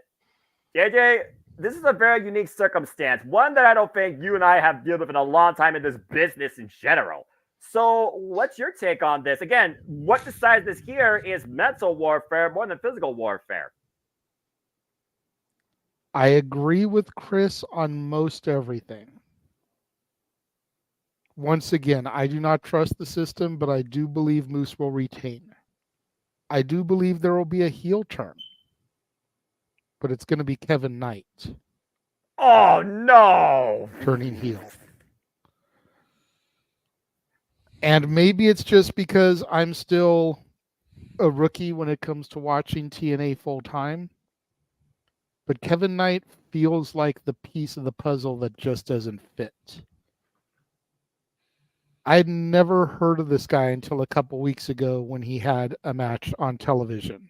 JJ, this is a very unique circumstance, one that I don't think you and I have dealt with in a long time in this business in general. So, what's your take on this? Again, what decides this here is mental warfare more than physical warfare. I agree with Chris on most everything. Once again, I do not trust the system, but I do believe Moose will retain. I do believe there will be a heel turn, but it's going to be Kevin Knight. Oh, no! Turning heel. And maybe it's just because I'm still a rookie when it comes to watching TNA full time. But Kevin Knight feels like the piece of the puzzle that just doesn't fit. I'd never heard of this guy until a couple weeks ago when he had a match on television.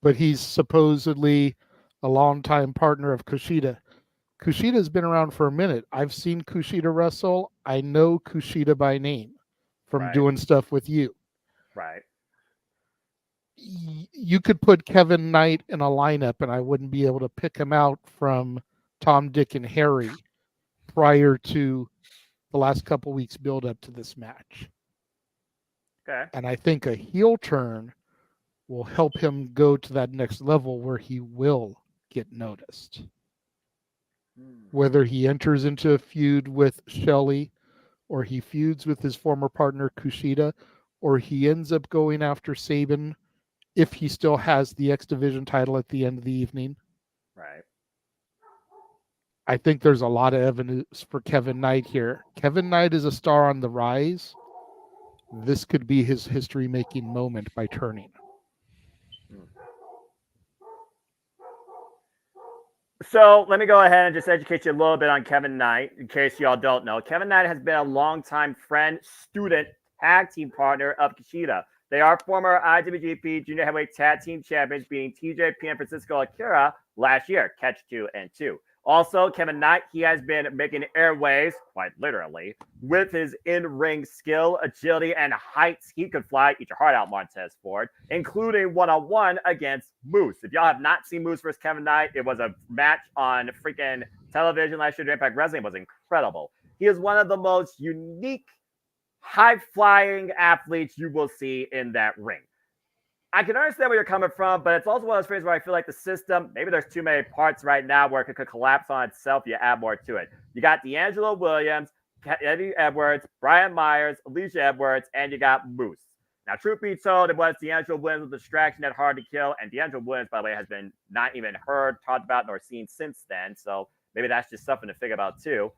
But he's supposedly a longtime partner of Kushida. Kushida's been around for a minute. I've seen Kushida wrestle. I know Kushida by name from doing stuff with you. Right. You could put Kevin Knight in a lineup and I wouldn't be able to pick him out from Tom, Dick, and Harry prior to the last couple weeks build up to this match. Okay. And I think a heel turn will help him go to that next level where he will get noticed. Whether he enters into a feud with Shelley or he feuds with his former partner Kushida or he ends up going after Sabin if he still has the X Division title at the end of the evening. Right. I think there's a lot of evidence for Kevin Knight here. Kevin Knight is a star on the rise. This could be his history-making moment by turning. So let me go ahead and just educate you a little bit on Kevin Knight, in case y'all don't know. Kevin Knight has been a longtime friend, student, tag team partner of Kushida. They are former IWGP Junior Heavyweight Tag Team Champions, being TJP and Francisco Akira last year, catch 2 and 2. Also, Kevin Knight, he has been making airways, quite literally, with his in-ring skill, agility, and heights he could fly. Eat your heart out, Montez Ford, including one-on-one against Moose. If y'all have not seen Moose versus Kevin Knight, it was a match on freaking television last year. Impact Wrestling was incredible. He is one of the most unique, high-flying athletes you will see in that ring. I can understand where you're coming from, but it's also one of those things where I feel like the system, maybe there's too many parts right now where it could collapse on itself. You add more to it. You got D'Angelo Williams, Eddie Edwards, Brian Myers, Alicia Edwards, and you got Moose. Now, truth be told, it was D'Angelo Williams with distraction that hard to kill, and D'Angelo Williams, by the way, has been not even heard, talked about, nor seen since then. So maybe that's just something to figure out too.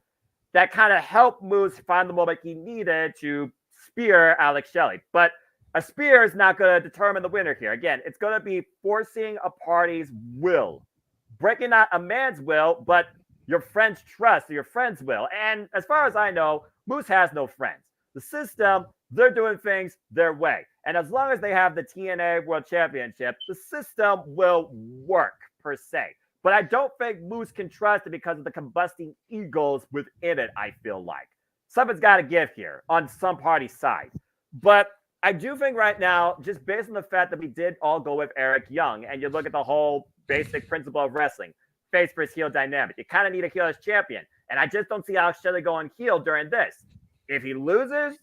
That kind of helped Moose find the moment he needed to spear Alex Shelley. But a spear is not going to determine the winner here. Again, it's going to be forcing a party's will, breaking not a man's will, but your friend's trust or your friend's will. And as far as I know, Moose has no friends. The system, they're doing things their way. And as long as they have the TNA World Championship, the system will work per se. But I don't think Moose can trust it because of the combusting egos within it, I feel like. Something's got to give here on some party's side. But I do think right now, just based on the fact that we did all go with Eric Young, and you look at the whole basic principle of wrestling, face versus heel dynamic, you kind of need a heel as champion. And I just don't see Alex Shelley going heel during this. If he loses,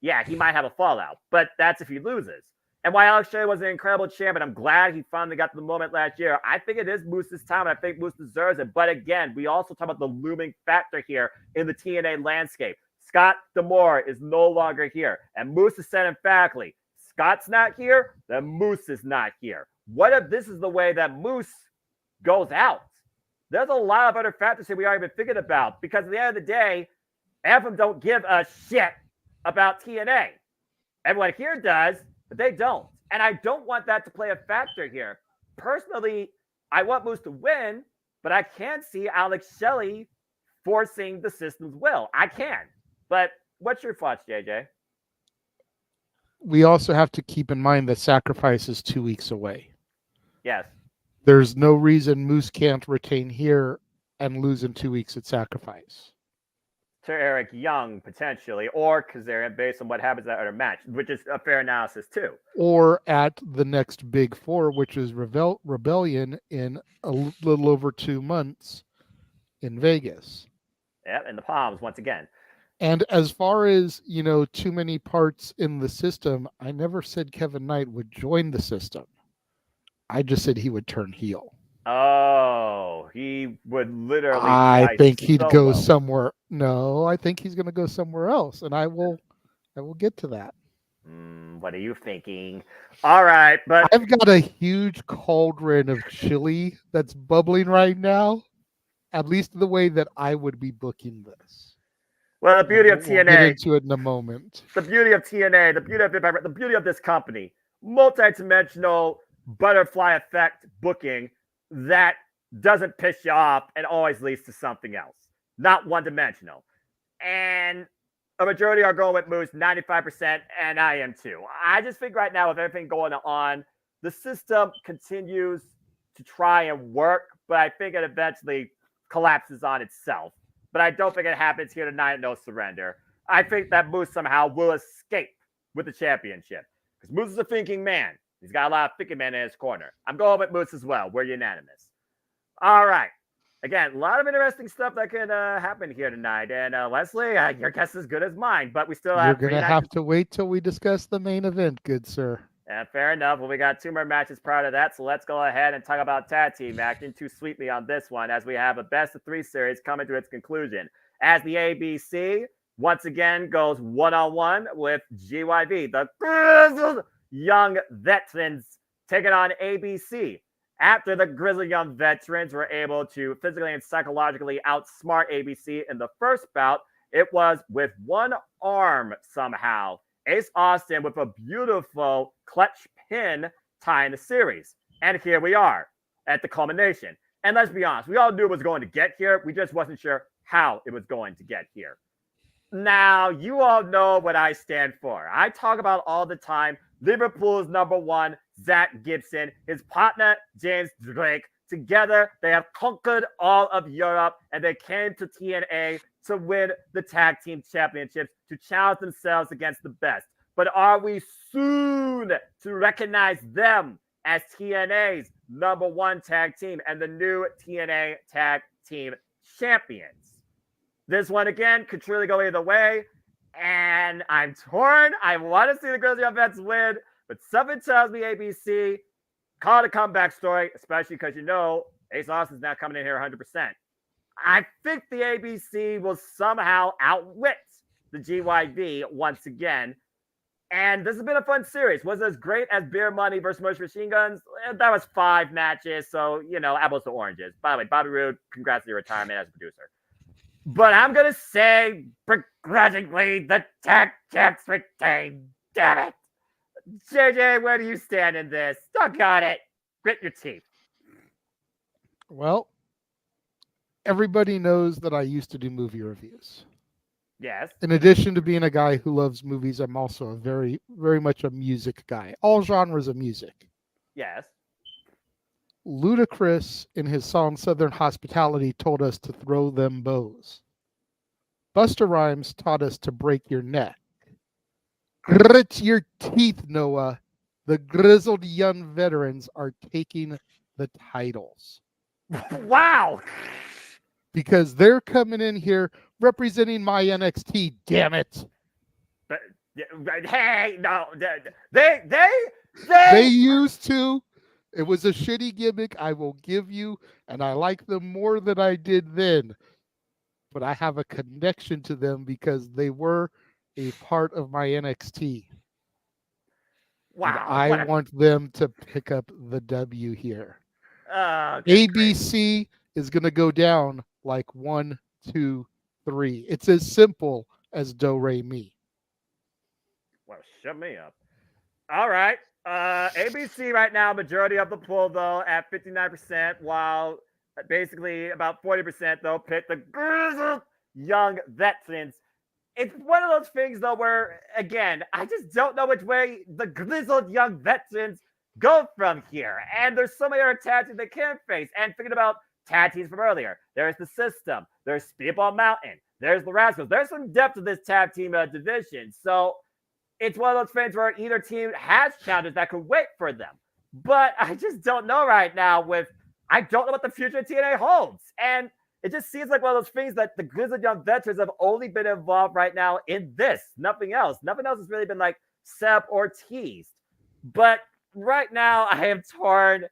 yeah, he might have a fallout, but that's if he loses. And while Alex Shelley was an incredible champion, I'm glad he finally got to the moment last year. I think it is Moose's time, and I think Moose deserves it. But again, we also talk about the looming factor here in the TNA landscape. Scott D'Amore is no longer here. And Moose has said emphatically, Scott's not here, then Moose is not here. What if this is the way that Moose goes out? There's a lot of other factors here we aren't even thinking about, because at the end of the day, Anthem don't give a shit about TNA. Everyone here does, but they don't. And I don't want that to play a factor here. Personally, I want Moose to win, but I can't see Alex Shelley forcing the system's will. I can. But what's your thoughts, JJ? We also have to keep in mind that Sacrifice is 2 weeks away. Yes. There's no reason Moose can't retain here and lose in 2 weeks at Sacrifice. To Eric Young, potentially, or Kazarian, based on what happens at other match, which is a fair analysis, too. Or at the next Big Four, which is Rebellion in a little over 2 months in Vegas. Yeah, in the Palms, once again. And as far as, too many parts in the system, I never said Kevin Knight would join the system. I just said he would turn heel. Oh, he would literally. I think he'd go somewhere. No, I think he's going to go somewhere else, and I will get to that. What are you thinking? All right, but I've got a huge cauldron of chili that's bubbling right now. At least the way that I would be booking this. Well, the beauty of TNA. We'll get into it in a moment. The beauty of TNA, the beauty of this company, multi-dimensional butterfly effect booking that doesn't piss you off and always leads to something else. Not one-dimensional. And a majority are going with Moose, 95%, and I am too. I just think right now with everything going on, the system continues to try and work, but I think it eventually collapses on itself. But I don't think it happens here tonight, no surrender. I think that Moose somehow will escape with the championship. Because Moose is a thinking man. He's got a lot of thinking men in his corner. I'm going with Moose as well. We're unanimous. All right. Again, a lot of interesting stuff that could happen here tonight. And Leslie, your guess is as good as mine, but we still have. You're going to have to wait till we discuss the main event, good sir. Yeah, fair enough. Well, we got 2 more matches prior to that, so let's go ahead and talk about tag team action too sweetly on this one, as we have a best-of-3 series coming to its conclusion. As the ABC once again goes one-on-one with GYV, the Grizzled Young Veterans taking on ABC. After the Grizzled Young Veterans were able to physically and psychologically outsmart ABC in the first bout, it was with one arm somehow. Ace Austin with a beautiful clutch pin tying the series. And here we are at the culmination. And let's be honest, we all knew it was going to get here. We just wasn't sure how it was going to get here. Now, you all know what I stand for. I talk about all the time Liverpool's #1, Zach Gibson, his partner, James Drake. Together, they have conquered all of Europe, and they came to TNA to win the tag team championships, to challenge themselves against the best. But are we soon to recognize them as TNA's #1 tag team and the new TNA tag team champions? This one, again, could truly go either way, and I'm torn. I want to see the Grizzly Young Vets win, but something tells me ABC, call it a comeback story, especially because Ace Austin's now coming in here 100%. I think the ABC will somehow outwit the GYV once again. And this has been a fun series. Was it as great as Beer Money versus Motion Machine Guns? That was 5 matches, so, apples to oranges. By the way, Bobby Roode, congrats on your retirement as a producer. But I'm going to say, begrudgingly, the tag champs retain. Damn it. JJ, where do you stand in this? Doggone it. Grit your teeth. Well, everybody knows that I used to do movie reviews. Yes. In addition to being a guy who loves movies, I'm also a very, very much a music guy. All genres of music. Yes. Ludacris, in his song Southern Hospitality, told us to throw them bows. Busta Rhymes taught us to break your neck. Grit your teeth, Noah. The Grizzled Young Veterans are taking the titles. Wow. Because they're coming in here representing my NXT, damn it. But Hey, no, they used to. It was a shitty gimmick, I will give you, and I like them more than I did then. But I have a connection to them because they were a part of my NXT. And wow. I want them to pick up the W here. Okay, ABC is going to go down like 1, 2, 3. It's as simple as Do Re Mi. Well, shut me up. All right. ABC right now, majority of the poll though at 59%, while basically about 40% though pick the grizzled young veterans. It's one of those things though where again, I just don't know which way the grizzled young veterans go from here. And there's so many other tag teams they can face. And thinking about tag teams from earlier, there's the System, there's Speedball Mountain, there's the Rascals. There's some depth to this tag team division. So it's one of those things where either team has challenges that could wait for them. But I just don't know right now I don't know what the future of TNA holds. And it just seems like one of those things that the Grizzled Young Veterans have only been involved right now in this. Nothing else. Nothing else has really been like set up or teased. But right now I am torn.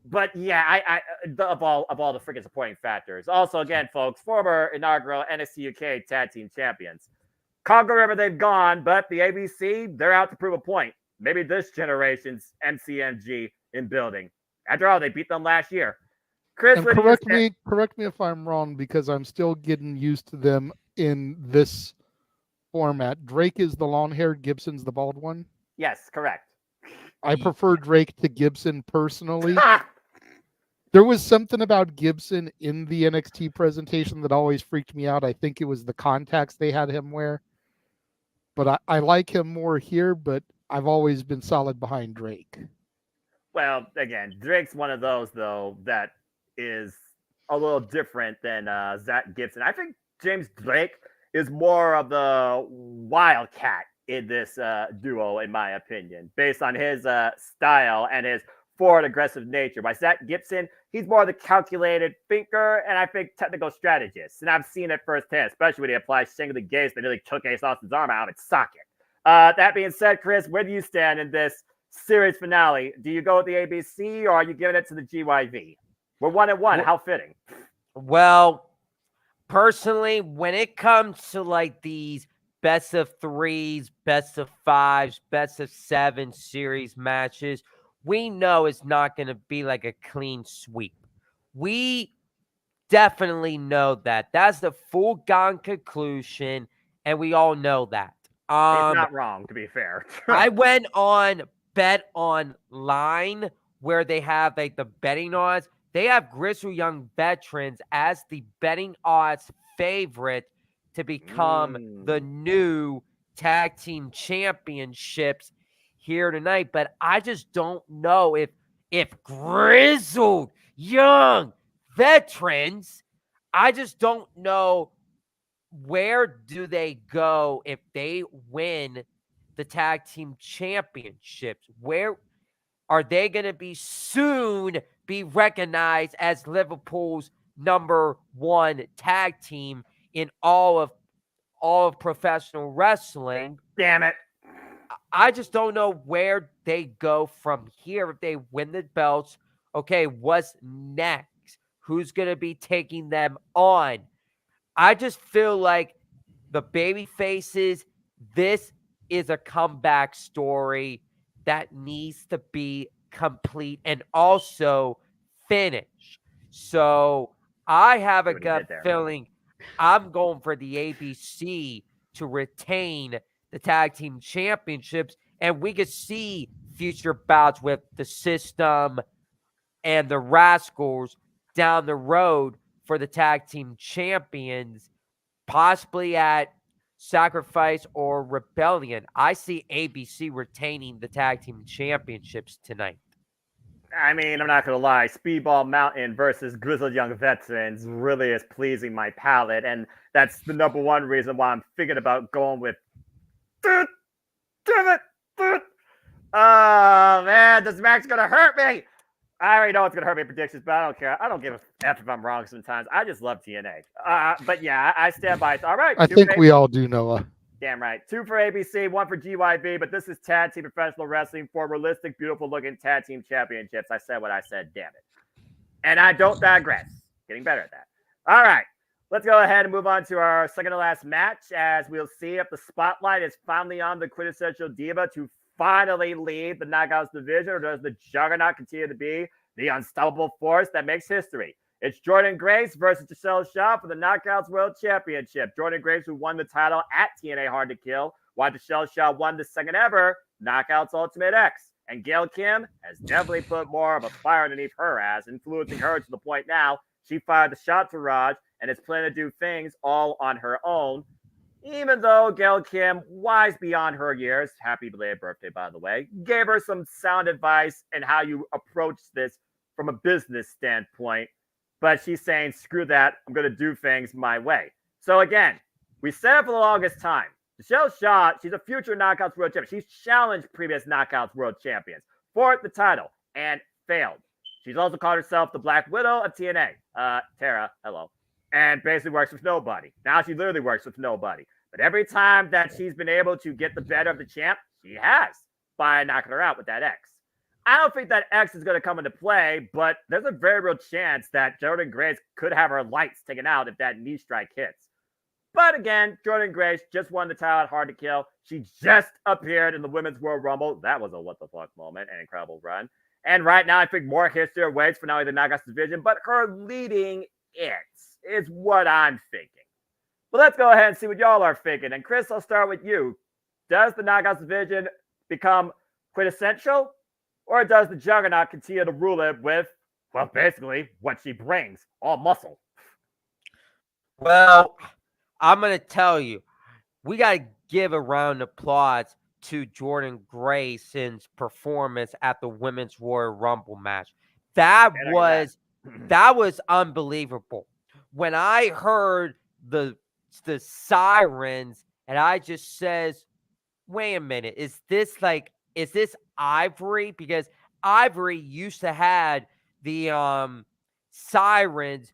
But yeah, I of all the freaking supporting factors. Also, again, folks, former inaugural NXT UK Tag Team Champions. Congo River, they've gone, but the ABC, they're out to prove a point. Maybe this generation's MCMG in building. After all, they beat them last year. Chris, and correct me if I'm wrong, because I'm still getting used to them in this format. Drake is the long-haired, Gibson's the bald one. Yes, correct. I prefer Drake to Gibson personally. There was something about Gibson in the NXT presentation that always freaked me out. I think it was the contacts they had him wear. But I like him more here, but I've always been solid behind Drake. Well, again, Drake's one of those, though, that is a little different than Zach Gibson. I think James Drake is more of the wildcat in this duo, in my opinion, based on his style and his forward aggressive nature. By Zach Gibson, he's more the calculated thinker and I think technical strategist. And I've seen it firsthand, especially when he applies Sting to the Gates that nearly took Ace Austin's arm out of its socket. That being said, Chris, where do you stand in this series finale? Do you go with the ABC or are you giving it to the GYV? We're 1-1. How fitting. Well, personally, when it comes to like these best of 3s, best of 5s, best of 7 series matches, we know it's not going to be like a clean sweep. We definitely know that. That's the foregone conclusion, and we all know that. He's not wrong, to be fair. I went on Bet Online where they have like the betting odds. They have Grizzled Young Veterans as the betting odds favorite to become the new tag team championships here tonight. But I just don't know if Grizzled Young Veterans, I just don't know where do they go if they win the tag team championships. Where are they going to be soon be recognized as Liverpool's #1 tag team in all of professional wrestling? Damn it. I just don't know where they go from here if they win the belts. Okay, what's next? Who's going to be taking them on? I just feel like the baby faces, this is a comeback story that needs to be complete and also finished. So I have a gut feeling I'm going for the ABC to retain the tag team championships, and we could see future bouts with the System and the Rascals down the road for the tag team champions, possibly at Sacrifice or Rebellion. I see ABC retaining the tag team championships tonight. I mean, I'm not going to lie. Speedball Mountain versus Grizzled Young Veterans really is pleasing my palate. And that's the #1 reason why I'm thinking about going with. Damn it! Oh, man, this match is going to hurt me. I already know it's going to hurt me in predictions, but I don't care. I don't give a F if I'm wrong sometimes. I just love TNA. But yeah, I stand by it. All right. I think we all do, Noah. Damn right. 2 for ABC, 1 for GYB, but this is Tag Team Professional Wrestling for realistic, beautiful-looking Tag Team Championships. I said what I said, damn it. And I don't digress. Getting better at that. All right. Let's go ahead and move on to our second to last match, as we'll see if the spotlight is finally on the quintessential diva to finally lead the Knockouts division, or does the Juggernaut continue to be the unstoppable force that makes history? It's Jordynne Grace versus Giselle Shaw for the Knockouts World Championship. Jordynne Grace, who won the title at TNA Hard to Kill, while Giselle Shaw won the second ever Knockouts Ultimate X. And Gail Kim has definitely put more of a fire underneath her ass, influencing her to the point now she fired the shot barrage and is planning to do things all on her own. Even though Gail Kim, wise beyond her years, happy belated birthday, by the way, gave her some sound advice on how you approach this from a business standpoint. But she's saying, screw that, I'm going to do things my way. So again, we said it for the longest time. Giselle Shaw, she's a future Knockouts World Champion. She's challenged previous Knockouts World Champions for the title and failed. She's also called herself the Black Widow of TNA. Tara, hello. And basically works with nobody. Now she literally works with nobody. But every time that she's been able to get the better of the champ, she has, by knocking her out with that X. I don't think that X is going to come into play, but there's a very real chance that Jordynne Grace could have her lights taken out if that knee strike hits. But again, Jordynne Grace just won the title at Hard to Kill. She just appeared in the Women's World Rumble. That was a what the fuck moment, an incredible run. And right now, I think more history awaits for not only the Knockouts division, but her leading it is what I'm thinking. But let's go ahead and see what y'all are thinking. And Chris, I'll start with you. Does the Knockouts division become quintessential? Or does the Juggernaut continue to rule it with, well, basically what she brings, all muscle? Well, I'm going to tell you, we got to give a round of applause to Jordynne Grace's performance at the Women's Royal Rumble match. That was unbelievable. When I heard the sirens, and I just says, wait a minute, is this Ivory? Because Ivory used to have the sirens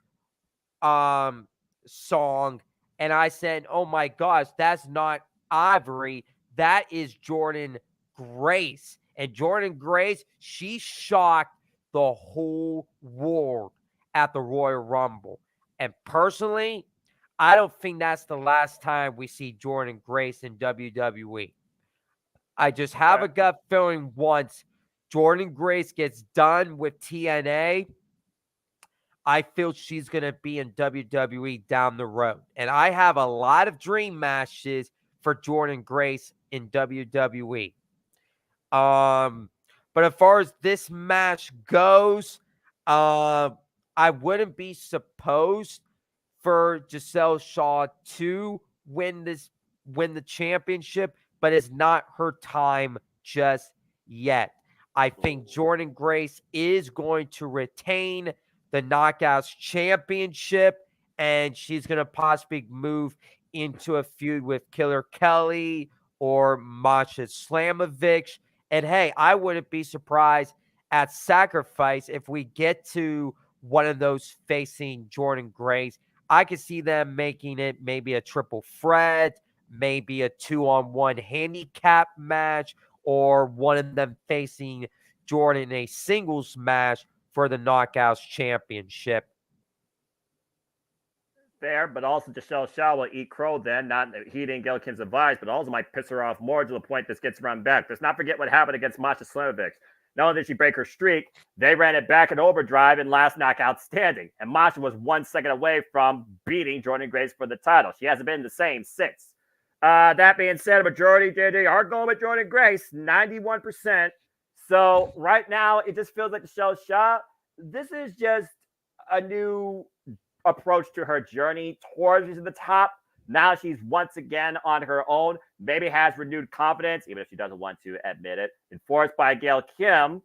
song, and I said, oh my gosh, that's not Ivory, that is Jordynne Grace. And Jordynne Grace, she shocked the whole world at the Royal Rumble. And personally, I don't think that's the last time we see Jordynne Grace in WWE. I just have a gut feeling once Jordynne Grace gets done with TNA, I feel she's going to be in WWE down the road. And I have a lot of dream matches for Jordynne Grace in WWE. But as far as this match goes, I wouldn't be supposed for Giselle Shaw to win the championship, but it's not her time just yet. I think Jordynne Grace is going to retain the Knockouts Championship, and she's going to possibly move into a feud with Killer Kelly or Masha Slamovich. And hey, I wouldn't be surprised at Sacrifice if we get to one of those facing Jordynne Grace. I could see them making it maybe a triple threat, maybe a 2-on-1 handicap match, or one of them facing Jordynne in a singles match for the Knockouts Championship. Fair, but also Giselle Shaw will eat crow then, not heeding Gail Kim's advice, but also might piss her off more to the point this gets run back. Let's not forget what happened against Masha Slamovich. Not only did she break her streak, they ran it back in overdrive in last knockout standing. And Masha was 1 second away from beating Jordynne Grace for the title. She hasn't been the same since. That being said, a majority they are going with Jordynne Grace, 91%. So right now, it just feels like Giselle Shaw, this is just a new approach to her journey towards the top. Now she's once again on her own, maybe has renewed confidence, even if she doesn't want to admit it, enforced by Gail Kim.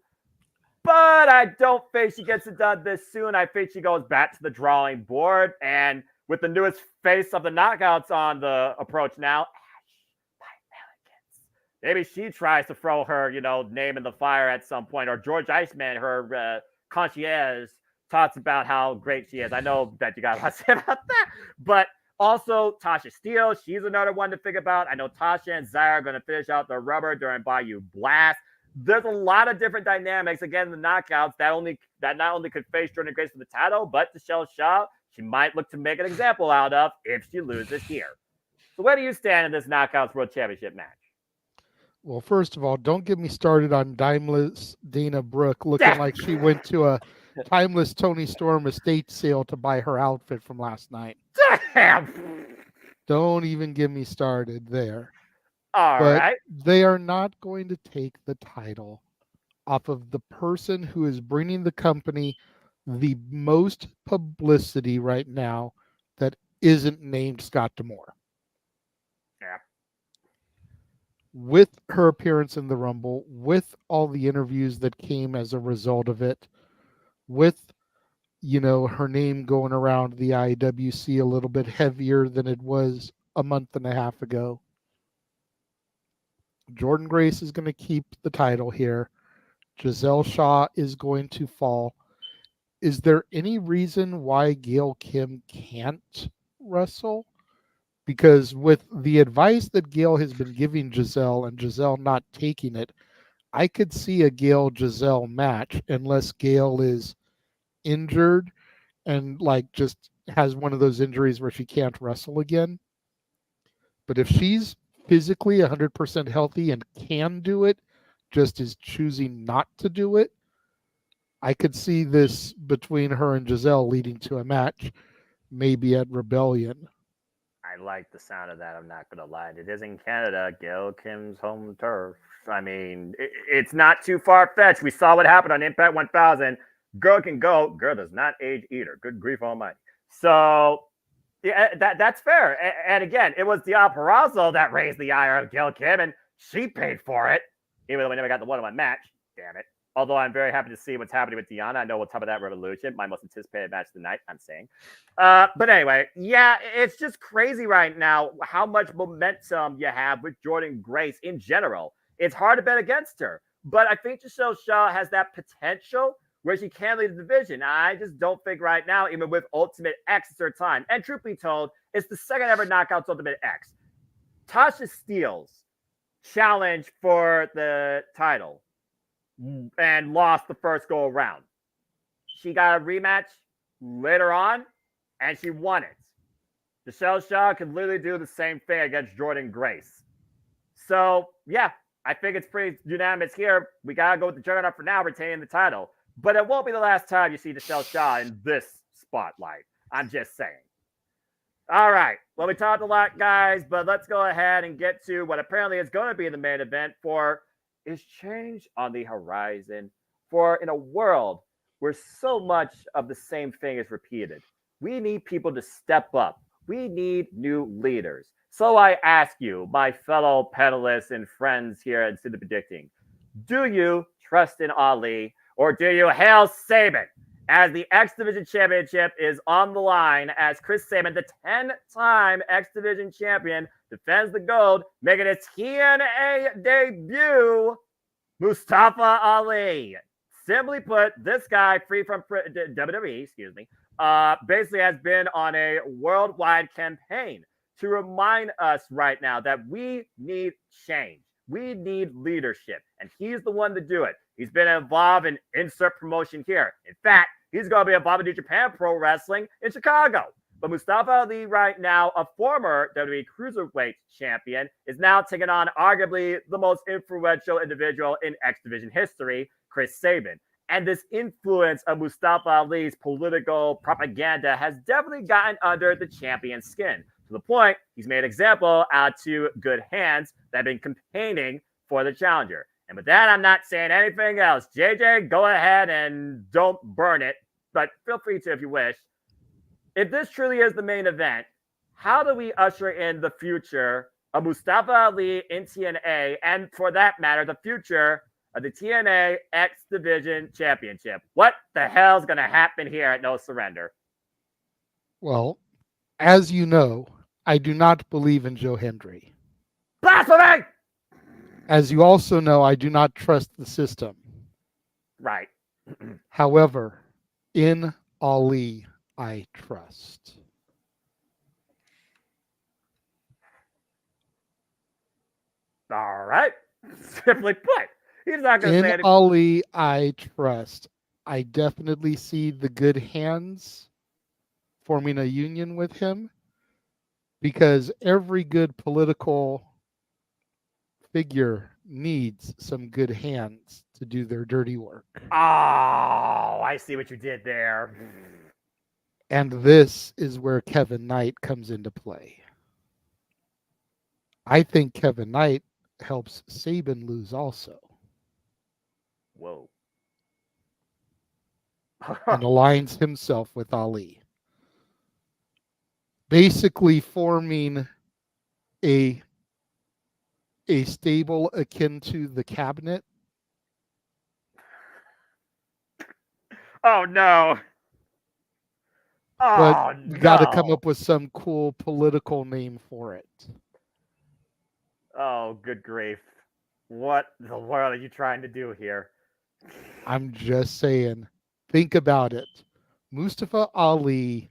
But I don't think she gets it done this soon. I think she goes back to the drawing board. And with the newest face of the Knockouts on the approach now, maybe she tries to throw her, name in the fire at some point. Or George Iceman, her concierge, talks about how great she is. I know that you got a lot to say about that. But Also, Tasha Steele, she's another one to think about. I know Tasha and Zaya are going to finish out the rubber during Bayou Blast. There's a lot of different dynamics, again, in the knockouts that not only could face Jordan Grace for the title, but Michelle Shaw, she might look to make an example out of if she loses here. So where do you stand in this Knockouts World Championship match? Well, first of all, don't get me started on Timeless Dana Brooke looking like she went to a Timeless Tony Storm estate sale to buy her outfit from last night. Damn! Don't even get me started there. All right. They are not going to take the title off of the person who is bringing the company the most publicity right now that isn't named Scott D'Amore. Yeah. With her appearance in the Rumble, with all the interviews that came as a result of it, with, her name going around the IWC a little bit heavier than it was a month and a half ago. Jordan Grace is going to keep the title here. Giselle Shaw is going to fall. Is there any reason why Gail Kim can't wrestle? Because with the advice that Gail has been giving Giselle and Giselle not taking it, I could see a Gail-Giselle match unless Gail is injured and just has one of those injuries where she can't wrestle again. But if she's physically 100% healthy and can do it, just is choosing not to do it, I could see this between her and Giselle leading to a match, maybe at Rebellion. I like the sound of that. I'm not going to lie. It is in Canada, Gail Kim's home turf. I mean, it's not too far-fetched. We saw what happened on Impact 1000. Girl can go. Girl does not age either. Good grief almighty. So, yeah, that's fair. And again, it was Diana Purrazzo that raised the ire of Gail Kim, and she paid for it, even though we never got the one-on-one match. Damn it. Although I'm very happy to see what's happening with Deonna. I know we'll talk about that Revolution, my most anticipated match of the night, I'm saying. But anyway, yeah, it's just crazy right now how much momentum you have with Jordan Grace in general. It's hard to bet against her. But I think Giselle Shaw has that potential where she can lead the division. I just don't think right now, even with Ultimate X, it's her time. And truth be told, it's the second ever Knockouts Ultimate X. Tasha Steele's challenge for the title and lost the first go around. She got a rematch later on, and she won it. Giselle Shaw can literally do the same thing against Jordan Grace. So, yeah, I think it's pretty unanimous here. We got to go with the Juggernaut for now, retaining the title. But it won't be the last time you see Giselle Shaw in this spotlight. I'm just saying. All right. Well, we talked a lot, guys, but let's go ahead and get to what apparently is going to be the main event for Is Change on the Horizon. For in a world where so much of the same thing is repeated, we need people to step up. We need new leaders. So I ask you, my fellow panelists and friends here at City Predicting, do you trust in Ali or do you hail Sabin? As the X Division Championship is on the line, as Chris Sabin, the 10-time X Division champion, defends the gold, making his TNA debut, Mustafa Ali. Simply put, this guy, free from WWE, basically has been on a worldwide campaign to remind us right now that we need change. We need leadership, and he's the one to do it. He's been involved in insert promotion here. In fact, he's going to be involved in New Japan Pro Wrestling in Chicago. But Mustafa Ali right now, a former WWE Cruiserweight champion, is now taking on arguably the most influential individual in X Division history, Chris Sabin. And this influence of Mustafa Ali's political propaganda has definitely gotten under the champion's skin, to the point he's made an example out to good hands that have been campaigning for the challenger. And with that, I'm not saying anything else. JJ, go ahead and don't burn it, but feel free to if you wish. If this truly is the main event, how do we usher in the future of Mustafa Ali in TNA, and for that matter, the future of the TNA X Division Championship? What the hell's going to happen here at No Surrender? Well, as you know, I do not believe in Joe Hendry. Blasphemy! As you also know, I do not trust the system. Right. However, in Ali, I trust. All right. Simply put, he's not going to say In anything. Ali, I trust. I definitely see the good hands forming a union with him because every good political figure needs some good hands to do their dirty work. Oh, I see what you did there. And this is where Kevin Knight comes into play. I think Kevin Knight helps Saban lose also Whoa. and aligns himself with Ali. Basically forming a stable akin to the cabinet. Oh no. But Oh we got to come no. up with some cool political name for it. Oh, good grief. What the world are you trying to do here? I'm just saying, think about it. Mustafa Ali,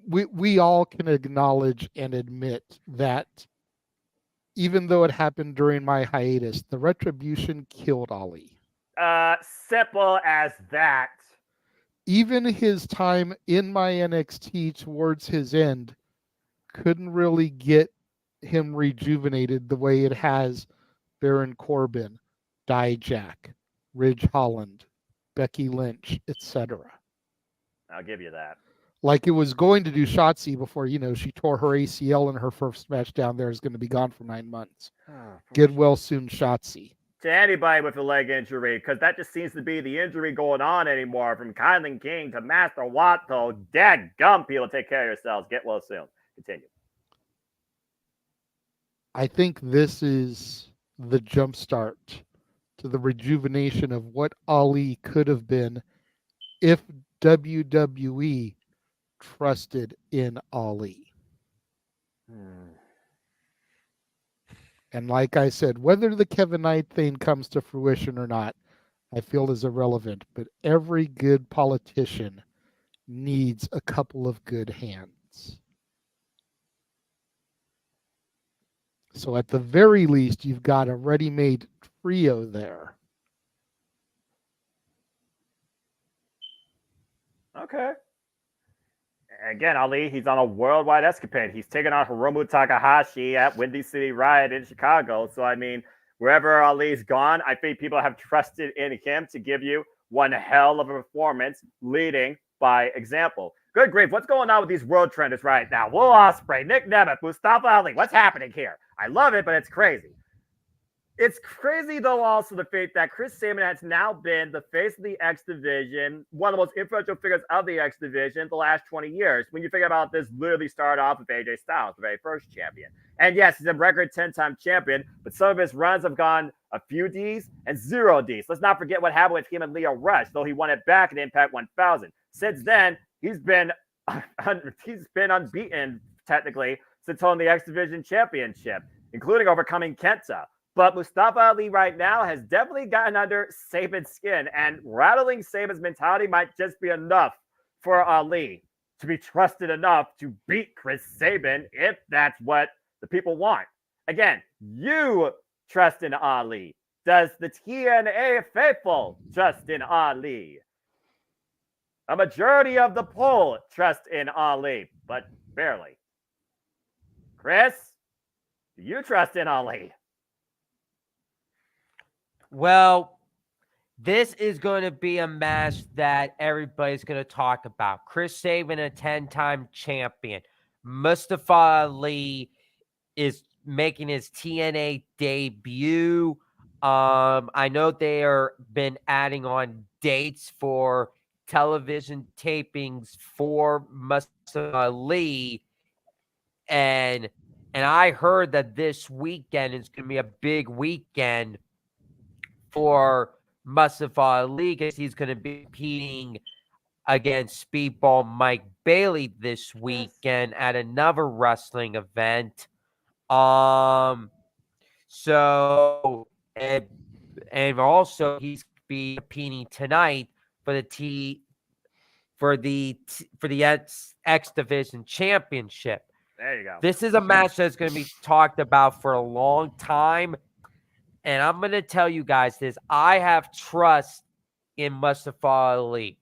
we all can acknowledge and admit that even though it happened during my hiatus, the retribution killed Ali. Simple as that. Even his time in my NXT towards his end couldn't really get him rejuvenated the way it has Baron Corbin, Dijak, Ridge Holland, Becky Lynch, etc. I'll give you that. Like it was going to do Shotzi before, she tore her ACL in her first match down there, is going to be gone for 9 months. Get well soon, Shotzi. To anybody with a leg injury, because that just seems to be the injury going on anymore, from Kylan King to Master Watto. Dadgum, people, take care of yourselves. Get well soon. Continue. I think this is the jumpstart to the rejuvenation of what Ali could have been if WWE trusted in Ali. And like I said, whether the Kevin Knight thing comes to fruition or not, I feel is irrelevant. But every good politician needs a couple of good hands. So at the very least, you've got a ready-made trio there. Okay. Again, Ali, he's on a worldwide escapade. He's taking on Hiromu Takahashi at Windy City Riot in Chicago. So, I mean, wherever Ali's gone, I think people have trusted in him to give you one hell of a performance, leading by example. Good grief, what's going on with these world trenders right now? Will Ospreay, Nick Nemeth, Mustafa Ali. What's happening here? I love it, but it's crazy. It's crazy, though, also the fact that Chris Sabin has now been the face of the X Division, one of the most influential figures of the X Division the last 20 years. When you think about this, literally started off with AJ Styles, the very first champion. And yes, he's a record 10-time champion, but some of his runs have gone a few Ds and 0 Ds. Let's not forget what happened with him and Leo Rush, though he won it back at Impact 1000. Since then, he's been unbeaten, technically, since holding the X Division championship, including overcoming Kenta. But Mustafa Ali right now has definitely gotten under Sabin's skin, and rattling Sabin's mentality might just be enough for Ali to be trusted enough to beat Chris Sabin if that's what the people want. Again, you trust in Ali. Does the TNA faithful trust in Ali? A majority of the poll trust in Ali, but barely. Chris, do you trust in Ali? Well, this is going to be a match that everybody's going to talk about. Chris Sabin, a 10-time champion. Mustafa Ali is making his TNA debut. I know they are been adding on dates for television tapings for Mustafa Ali, and I heard that this weekend is going to be a big weekend for Mustafa Ali because he's going to be competing against Speedball Mike Bailey this weekend at another wrestling event. So and also he's be competing tonight for the X Division Championship. There you go. This is a match that's going to be talked about for a long time. And I'm going to tell you guys this. I have trust in Mustafa Ali.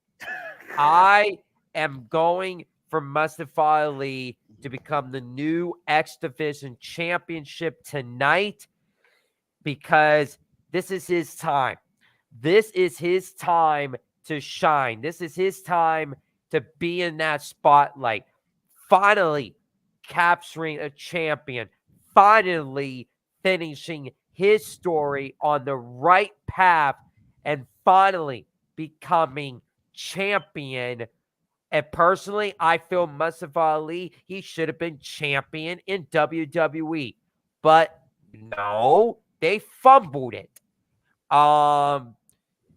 I am going for Mustafa Ali to become the new X Division Championship tonight because this is his time. This is his time to shine. This is his time to be in that spotlight. Finally capturing a champion. Finally finishing his story on the right path and finally becoming champion. And personally, I feel Mustafa Ali, he should have been champion in WWE. But no, they fumbled it. Not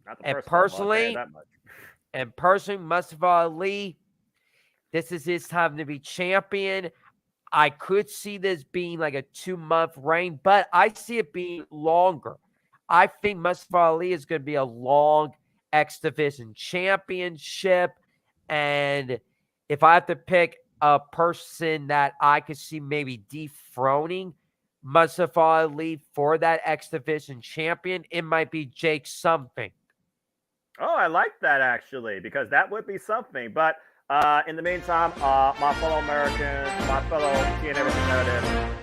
the And first one, I'll tell you personally, that much. Mustafa Ali, this is his time to be champion. I could see this being like a 2-month reign, but I see it being longer. I think Mustafa Ali is going to be a long X Division championship. And if I have to pick a person that I could see maybe dethroning Mustafa Ali for that X Division champion, it might be Jake something. Oh, I like that actually, because that would be something. But in the meantime, my fellow Americans, my fellow TNA representatives.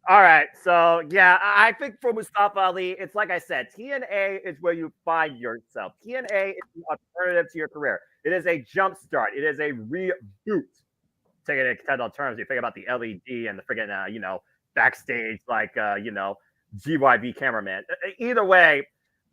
All right, so yeah, I think for Mustafa Ali, it's like I said, TNA is where you find yourself. TNA is the alternative to your career. It is a jump start. It is a reboot. Take it in technical terms. You think about the LED and the friggin', backstage, like, GYV cameraman. Either way,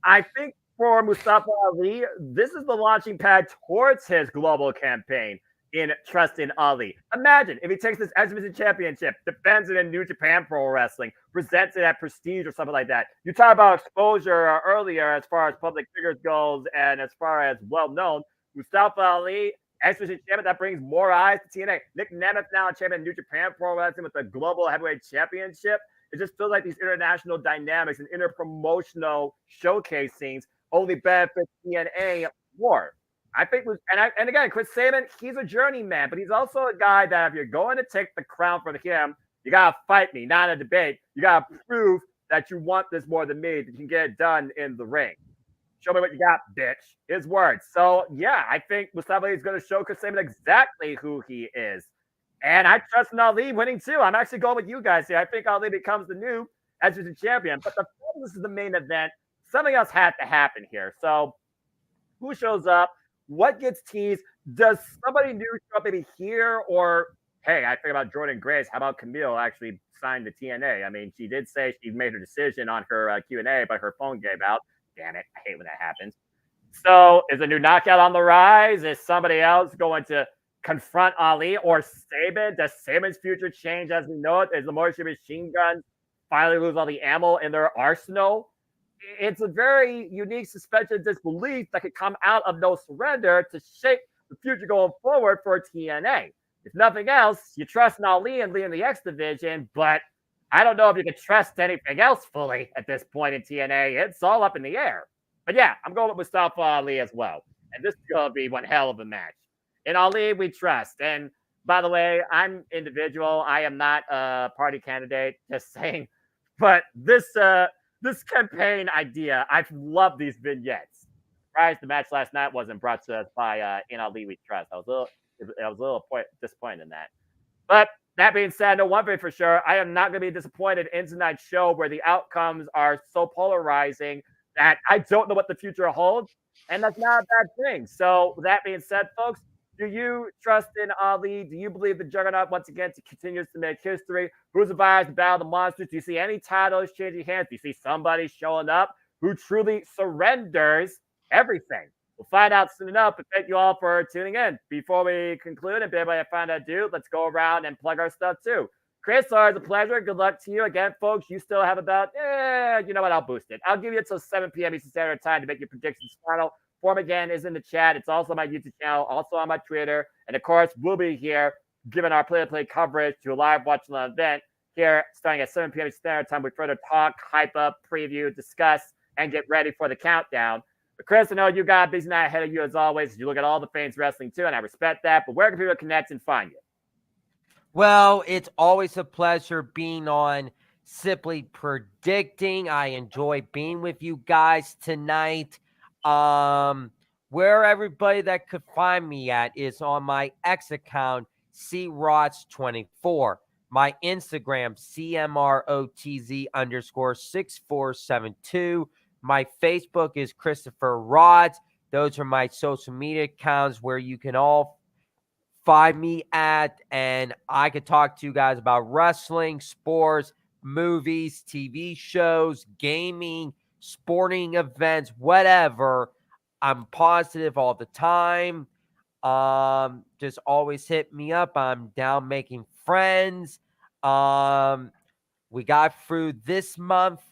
I think for Mustafa Ali, this is the launching pad towards his global campaign in Trust in Ali. Imagine if he takes this X Division Championship, defends it in New Japan Pro Wrestling, presents it at Prestige or something like that. You talk about exposure earlier as far as public figures goes and as far as well-known. Mustafa Ali, X Division Champion, that brings more eyes to TNA. Nick Nemeth now a champion in New Japan Pro Wrestling with the Global Heavyweight Championship. It just feels like these international dynamics and interpromotional showcase scenes only benefit TNA more. I think, and again, Chris Sabin, he's a journeyman, but he's also a guy that if you're going to take the crown from him, you gotta fight me, not a debate. You gotta prove that you want this more than me, that you can get it done in the ring. Show me what you got, bitch. His words. So yeah, I think Mustafa Ali is going to show Chris Sabin exactly who he is. And I trust in Ali winning too. I'm actually going with you guys here. I think Ali becomes the new X Division champion. But this is the main event. Something else had to happen here. So who shows up? What gets teased? Does somebody new show up maybe here? Or, hey, I think about Jordan Grace. How about Camille actually signed the TNA? I mean, she did say she made her decision on her Q&A, but her phone gave out. Damn it. I hate when that happens. So is a new knockout on the rise? Is somebody else going to confront Ali or Sabin? Does Sabin's future change as we know it? Is the Motion Machine Guns finally lose all the ammo in their arsenal? It's a very unique suspension of disbelief that could come out of No Surrender to shape the future going forward for TNA. If nothing else, you trust in Ali and leading the X Division, but I don't know if you can trust anything else fully at this point in TNA. It's all up in the air. But yeah, I'm going with Mustafa Ali as well. And this is going to be one hell of a match. In Ali, we trust. And by the way, I'm individual. I am not a party candidate, just saying. But this campaign idea, I've loved these vignettes. Surprised the match last night wasn't brought to us by In Ali We Trust. I was a little disappointed in that. But that being said, no one thing for sure, I am not going to be disappointed in tonight's show where the outcomes are so polarizing that I don't know what the future holds. And that's not a bad thing. So that being said, folks, do you trust in Ali? Do you believe the Juggernaut once again continues to make history? Who survives the Battle of the Monsters? Do you see any titles changing hands? Do you see somebody showing up who truly surrenders everything? We'll find out soon enough, but thank you all for tuning in. Before we conclude and be able to find out, dude, let's go around and plug our stuff too. Chris, always a pleasure. Good luck to you. Again, folks, you still have about, you know what, I'll boost it. I'll give you until 7 p.m. Eastern Standard Time to make your predictions final. Form again is in the chat. It's also on my YouTube channel, also on my Twitter. And of course, we'll be here giving our play-to-play coverage to a live watching event here starting at 7 p.m. Standard Time with further talk, hype up, preview, discuss, and get ready for the countdown. But Chris, I know you got a busy night ahead of you as always. You look at all the fans wrestling too, and I respect that. But where can people connect and find you? Well, it's always a pleasure being on Simply Predicting. I enjoy being with you guys tonight. Where everybody that could find me at is on my X account, CROTZ24. My Instagram, CMROTZ_6472. My Facebook is Christopher Rods. Those are my social media accounts where you can all find me at, and I could talk to you guys about wrestling, sports, movies, TV shows, gaming, sporting events, whatever. I'm positive all the time. Just always hit me up. I'm down making friends. We got through this month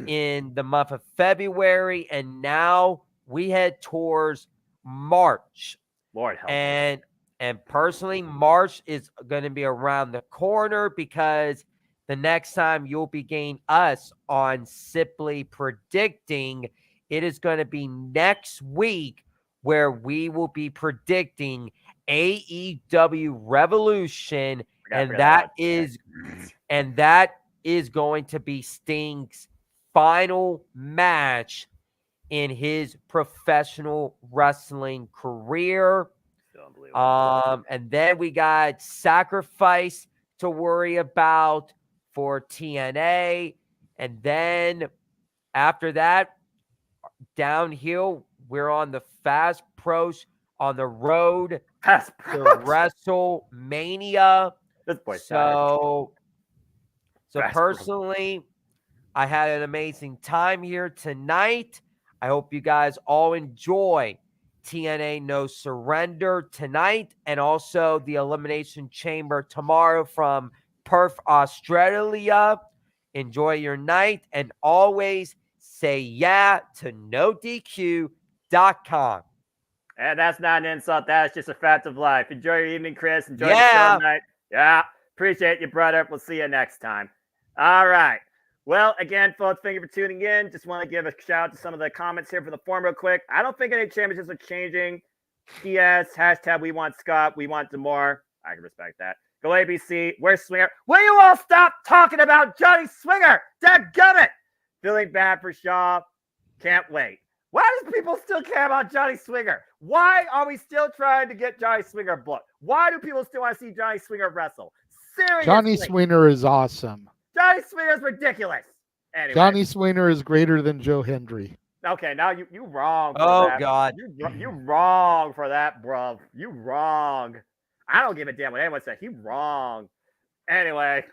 in the month of February, and now we head towards March. Lord help me. And personally, March is going to be around the corner because the next time you'll be getting us on Simply Predicting, it is going to be next week where we will be predicting AEW Revolution, and that is going to be Sting's final match in his professional wrestling career. And then we got Sacrifice to worry about for TNA. And then after that, downhill, we're on the Fast Pros on the road to WrestleMania. So personally, I had an amazing time here tonight. I hope you guys all enjoy TNA No Surrender tonight, and also the Elimination Chamber tomorrow from Perth, Australia. Enjoy your night, and always say yeah to NoDQ.com. And that's not an insult. That's just a fact of life. Enjoy your evening, Chris. Enjoy the show tonight. Yeah. Appreciate you, brother. We'll see you next time. All right. Well, again, folks, thank you for tuning in. Just want to give a shout out to some of the comments here for the forum real quick. I don't think any championships are changing. PS, hashtag we want Scott, we want Demore. I can respect that. Go ABC, where's Swinger? Will you all stop talking about Johnny Swinger? Dadgummit! Feeling bad for Shaw. Can't wait. Why does people still care about Johnny Swinger? Why are we still trying to get Johnny Swinger booked? Why do people still want to see Johnny Swinger wrestle? Seriously. Johnny Swinger is awesome. Johnny Swinger is ridiculous. Anyway. Johnny Swinger is greater than Joe Hendry. Okay, now you wrong. For that. God. You wrong for that, bro. You wrong. I don't give a damn what anyone said. He wrong. Anyway.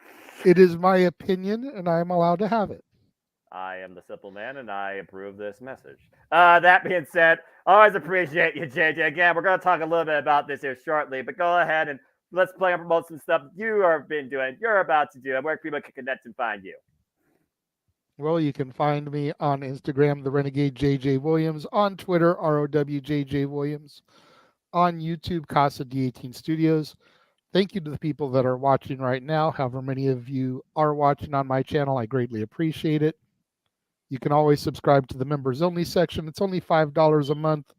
It is my opinion, and I am allowed to have it. I am the simple man, and I approve this message. That being said, always appreciate you, JJ. Again, we're going to talk a little bit about this here shortly, but go ahead and let's play and promote some stuff you have been doing, you're about to do, and where people can connect and find you. Well, you can find me on Instagram, the Renegade JJ Williams, on Twitter, ROWJJ Williams, on YouTube, Casa D18 Studios. Thank you to the people that are watching right now. However many of you are watching on my channel, I greatly appreciate it. You can always subscribe to the members only section. It's only $5 a month.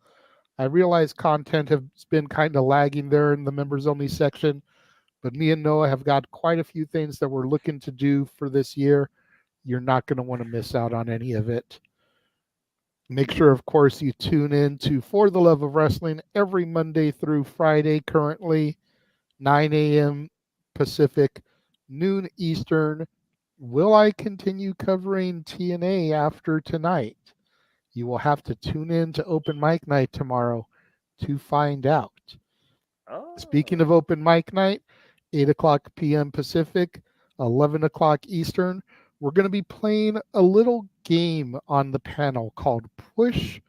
I realize content has been kind of lagging there in the members only section, but me and Noah have got quite a few things that we're looking to do for this year. You're not going to want to miss out on any of it. Make sure, of course, you tune in to For the Love of Wrestling every Monday through Friday, currently 9 a.m. Pacific, noon Eastern. Will I continue covering TNA after tonight? You will have to tune in to Open Mic Night tomorrow to find out. Oh. Speaking of Open Mic Night, 8 o'clock p.m. Pacific, 11 o'clock Eastern, we're going to be playing a little game on the panel called Push,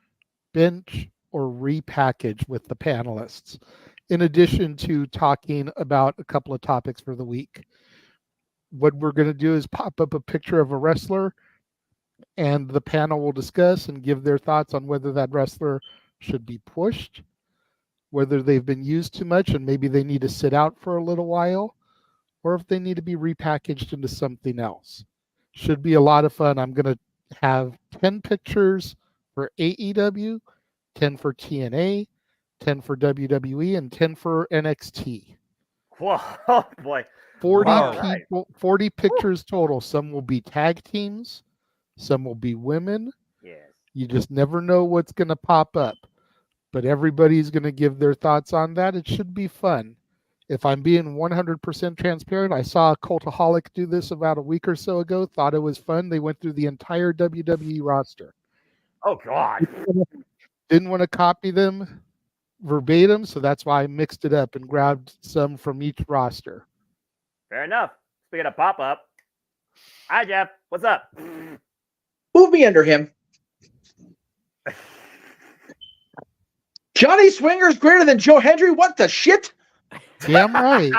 Bench, or Repackage with the panelists, in addition to talking about a couple of topics for the week. What we're going to do is pop up a picture of a wrestler, and the panel will discuss and give their thoughts on whether that wrestler should be pushed, whether they've been used too much and maybe they need to sit out for a little while, or if they need to be repackaged into something else. Should be a lot of fun. I'm going to have 10 pictures for AEW, 10 for TNA, 10 for WWE, and 10 for NXT. Whoa, oh boy. 40 Wow. people, 40 pictures total. Some will be tag teams, some will be women. Yes. You just never know what's going to pop up. But everybody's going to give their thoughts on that. It should be fun. If I'm being 100% transparent, I saw a Cultaholic do this about a week or so ago. Thought it was fun. They went through the entire WWE roster. Oh God. Didn't want to copy them verbatim, so that's why I mixed it up and grabbed some from each roster. Fair enough. Speaking of pop up. Hi Jeff. What's up? Move me under him. Johnny Swinger's greater than Joe Hendry. What the shit? Damn right.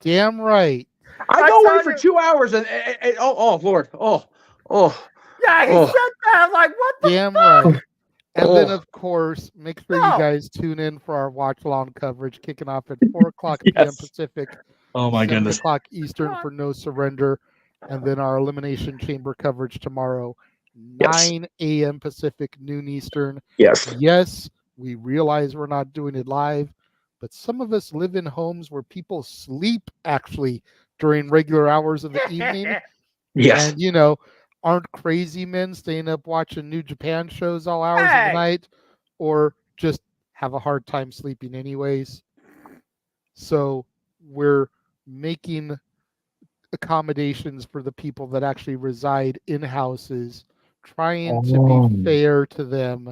Damn right. I go away for 2 hours and oh Lord. Oh. Yeah, he said that. I'm like, what the Damn fuck? right. And then, of course, make sure No. you guys tune in for our watch-along coverage kicking off at 4 o'clock p.m. Pacific, Oh my 7 goodness. o'clock Eastern for No Surrender, and then our Elimination Chamber coverage tomorrow, 9 a.m. Pacific, noon Eastern. Yes. Yes, we realize we're not doing it live, but some of us live in homes where people sleep actually during regular hours of the evening. Yes. And, you know, aren't crazy men staying up watching New Japan shows all hours of the night, or just have a hard time sleeping anyways. So we're making accommodations for the people that actually reside in houses, trying to be fair to them.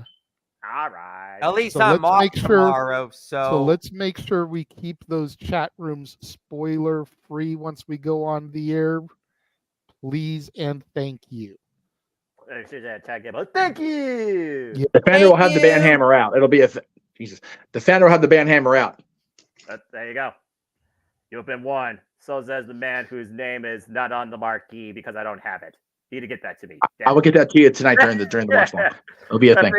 All right. At least So I'm let's off make sure- tomorrow. So let's make sure we keep those chat rooms spoiler free once we go on the air. Please and thank you. Thank you. Yeah. The Fender will have the band you. hammer out. It'll be Jesus. The Fender will have the band hammer out. There you go. You've been warned. So says the man whose name is not on the marquee because I don't have it. You need to get that to me. I will get that to you tonight during the watch long. It'll be a thing.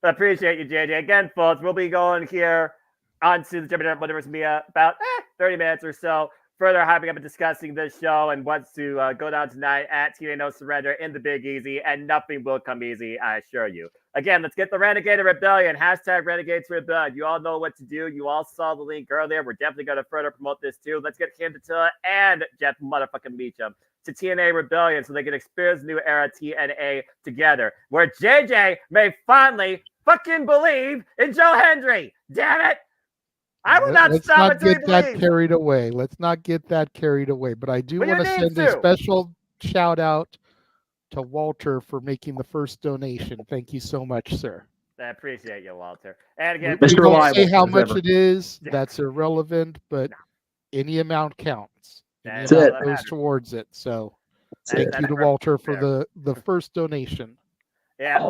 I appreciate you, JJ. Again, folks, we'll be going here onto the Jimmy Universe Media about 30 minutes or so. Further hyping up and discussing this show and what's to go down tonight at TNA No Surrender in the Big Easy, and nothing will come easy, I assure you. Again, let's get the Renegade Rebellion. Hashtag Renegades Rebellion. You all know what to do. You all saw the link earlier. We're definitely going to further promote this too. Let's get Kim Tatilla and Jeff motherfucking Meacham to TNA Rebellion so they can experience new era TNA together, where JJ may finally fucking believe in Joe Hendry. Damn it! I will not Let's stop not until he get that believes. carried away. Let's not get that carried away. But I do But you want to need send a to. special shout out to Walter for making the first donation. Thank you so much, sir. I appreciate you, Walter. And again, Mr. We won't Reliable, say how as much ever. it is. Yeah. That's irrelevant, but any amount counts. Any That's amount all that goes matters. towards it. So That's thank you to fair. Walter for Fair. the first donation. Yeah.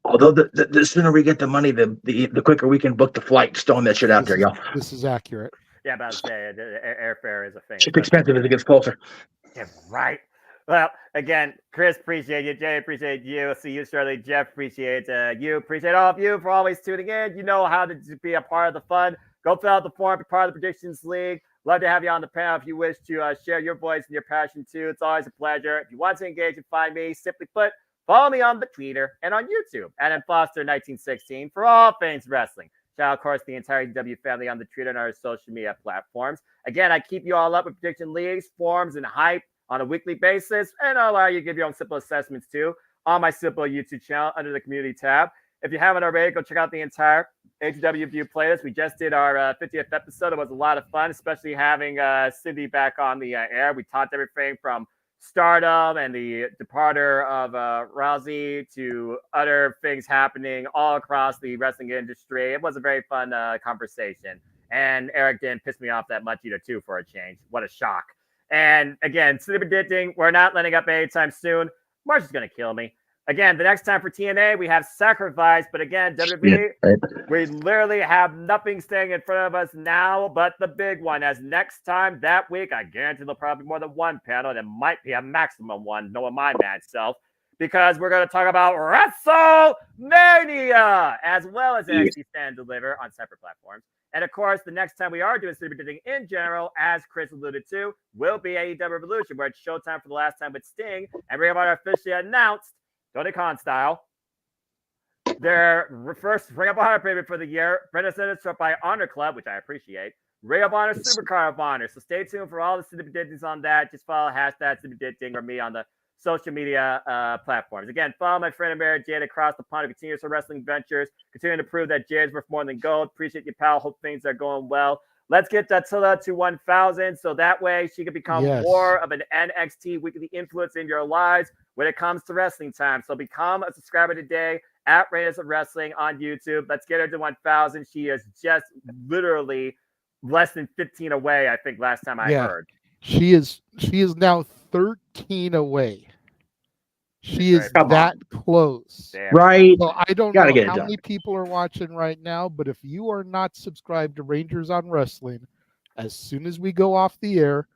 Although the sooner we get the money, the quicker we can book the flight. Just throwing that shit out there, y'all. This is accurate. Yeah, about to say airfare is a thing. Shit's expensive as it gets closer. Yeah, right. Well, again, Chris, appreciate you. Jay, appreciate you. See you shortly. Jeff, appreciate you. Appreciate all of you for always tuning in. You know how to be a part of the fun. Go fill out the form, be part of the Predictions League. Love to have you on the panel if you wish to share your voice and your passion too. It's always a pleasure. If you want to engage and find me, simply put, follow me on the Twitter and on YouTube at Foster1916 for all things wrestling. Shout out, of course, the entire EW family on the Twitter and our social media platforms. Again, I keep you all up with prediction leagues, forums, and hype on a weekly basis, and I'll allow you to give your own simple assessments too on my simple YouTube channel under the community tab. If you haven't already, go check out the entire HW View playlist. We just did our 50th episode. It was a lot of fun, especially having Cindy back on the air. We talked everything from Stardom and the departure of Rousey to other things happening all across the wrestling industry. It was a very fun conversation. And Eric didn't piss me off that much either, too, for a change. What a shock. And again, sleep predicting, we're not letting up anytime soon. March is going to kill me. Again, the next time for TNA, we have Sacrifice. But again, WWE, we literally have nothing staying in front of us now but the big one. As next time that week, I guarantee there'll probably be more than one panel. There might be a maximum one, knowing my mad self, because we're going to talk about WrestleMania as well as NXT Stand Deliver on separate platforms. And of course, the next time we are doing sleep predicting in general, as Chris alluded to, will be AEW Revolution, where it's showtime for the last time with Sting. And we have officially announced, Tony Khan style, their first Ring of Honor pay for the year. Brenda said it's by Honor Club, which I appreciate. Ring of Honor Supercard of Honor. So stay tuned for all the Sidibidittings on that. Just follow hashtag Sidibiditting or me on the social media platforms. Again, follow my friend Amara Jade across the pond who continues her wrestling ventures, continuing to prove that Jade's worth more than gold. Appreciate you, pal. Hope things are going well. Let's get Dattila to 1,000 so that way she can become more of an NXT weekly influence in your lives when it comes to wrestling time. So become a subscriber today at Raiders of Wrestling on YouTube. Let's get her to 1,000. She is just literally less than 15 away, I think, last time I heard. She is now 13 away. She is that close. Right. So I don't know how many people are watching right now, but if you are not subscribed to Rangers on Wrestling, as soon as we go off the air,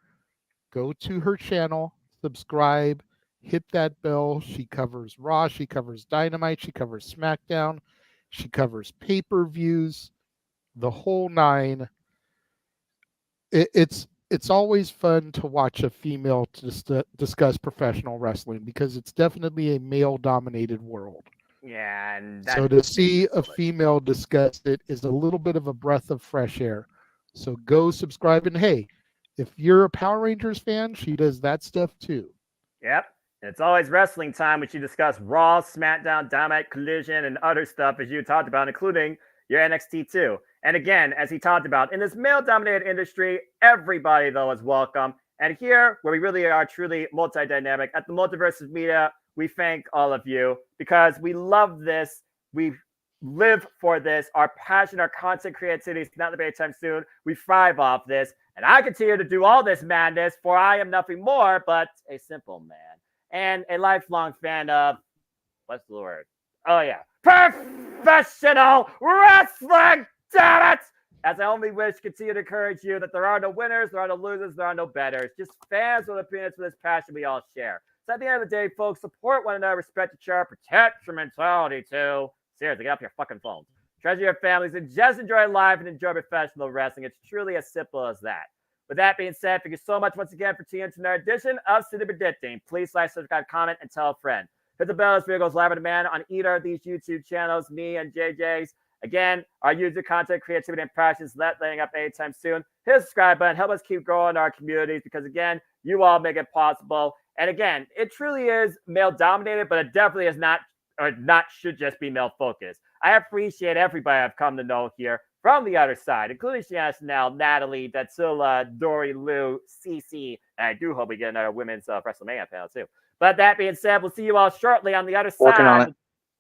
go to her channel, subscribe, hit that bell. She covers Raw, she covers Dynamite, she covers SmackDown, she covers pay-per-views, the whole nine. It's always fun to watch a female to discuss professional wrestling because it's definitely a male-dominated world. Yeah, and so to see a female discuss it is a little bit of a breath of fresh air. So go subscribe, and hey, if you're a Power Rangers fan, she does that stuff too. Yep. It's always wrestling time when she discuss Raw, SmackDown, Dynamite, Collision, and other stuff as you talked about, including your NXT too. And again, as he talked about, in this male-dominated industry, everybody, though, is welcome. And here, where we really are truly multi-dynamic, at the Multiverse of Media, we thank all of you because we love this. We live for this. Our passion, our content creativity is not the very time soon. We thrive off this. And I continue to do all this madness, for I am nothing more but a simple man and a lifelong fan of, what's the word? Oh, yeah. Professional wrestling! Damn it! As I only wish, continue to encourage you that there are no winners, there are no losers, there are no betters. Just fans with opinions for this passion we all share. So at the end of the day, folks, support one another, respect each other, protect your mentality too. Seriously, get off your fucking phones. Treasure your families and just enjoy life and enjoy professional wrestling. It's truly as simple as that. With that being said, thank you so much once again for tuning into another edition of Sidibiditting. Please like, subscribe, comment, and tell a friend. Hit the bell as video goes live on demand on either of these YouTube channels, me and JJ's. Again, our user content, creativity, and passion is not letting up anytime soon. Hit the subscribe button. Help us keep growing our communities because, again, you all make it possible. And, again, it truly is male-dominated, but it definitely is not, or not should just be male-focused. I appreciate everybody I've come to know here from the other side, including Shanna Snell, Natalie, Datsula, Dory, Lou, Cece, and I do hope we get another women's WrestleMania panel, too. But that being said, we'll see you all shortly on the other side. Working on it.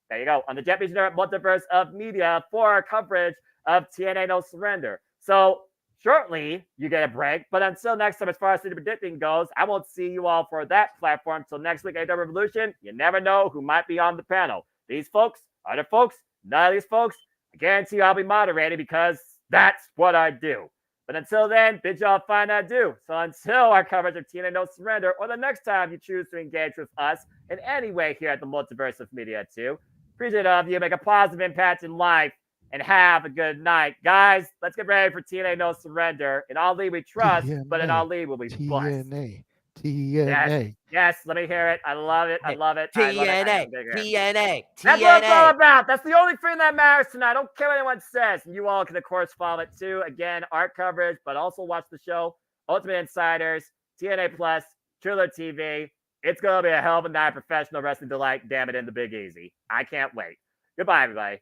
There you go. On the Japanese Multiverse of Media for our coverage of TNA No Surrender. So shortly, you get a break. But until next time, as far as predicting goes, I won't see you all for that platform. Till next week, AW Revolution, you never know who might be on the panel. These folks, other folks, none of these folks, I guarantee you I'll be moderating because that's what I do. But until then, bid y'all find I do. So until our coverage of TNA No Surrender, or the next time you choose to engage with us in any way here at the Multiverse of Media too, appreciate all of you. Make a positive impact in life and have a good night. Guys, let's get ready for TNA No Surrender. In Ali we trust, TNA, but in Ali will be blessed. TNA. Yes, let me hear it. I love it. I love it. TNA. TNA. That's what it's all about. That's the only thing that matters tonight. I don't care what anyone says. And you all can, of course, follow it too. Again, art coverage, but also watch the show. Ultimate Insiders, TNA Plus, Triller TV. It's going to be a hell of a night. Professional wrestling delight. Damn it, in the Big Easy. I can't wait. Goodbye, everybody.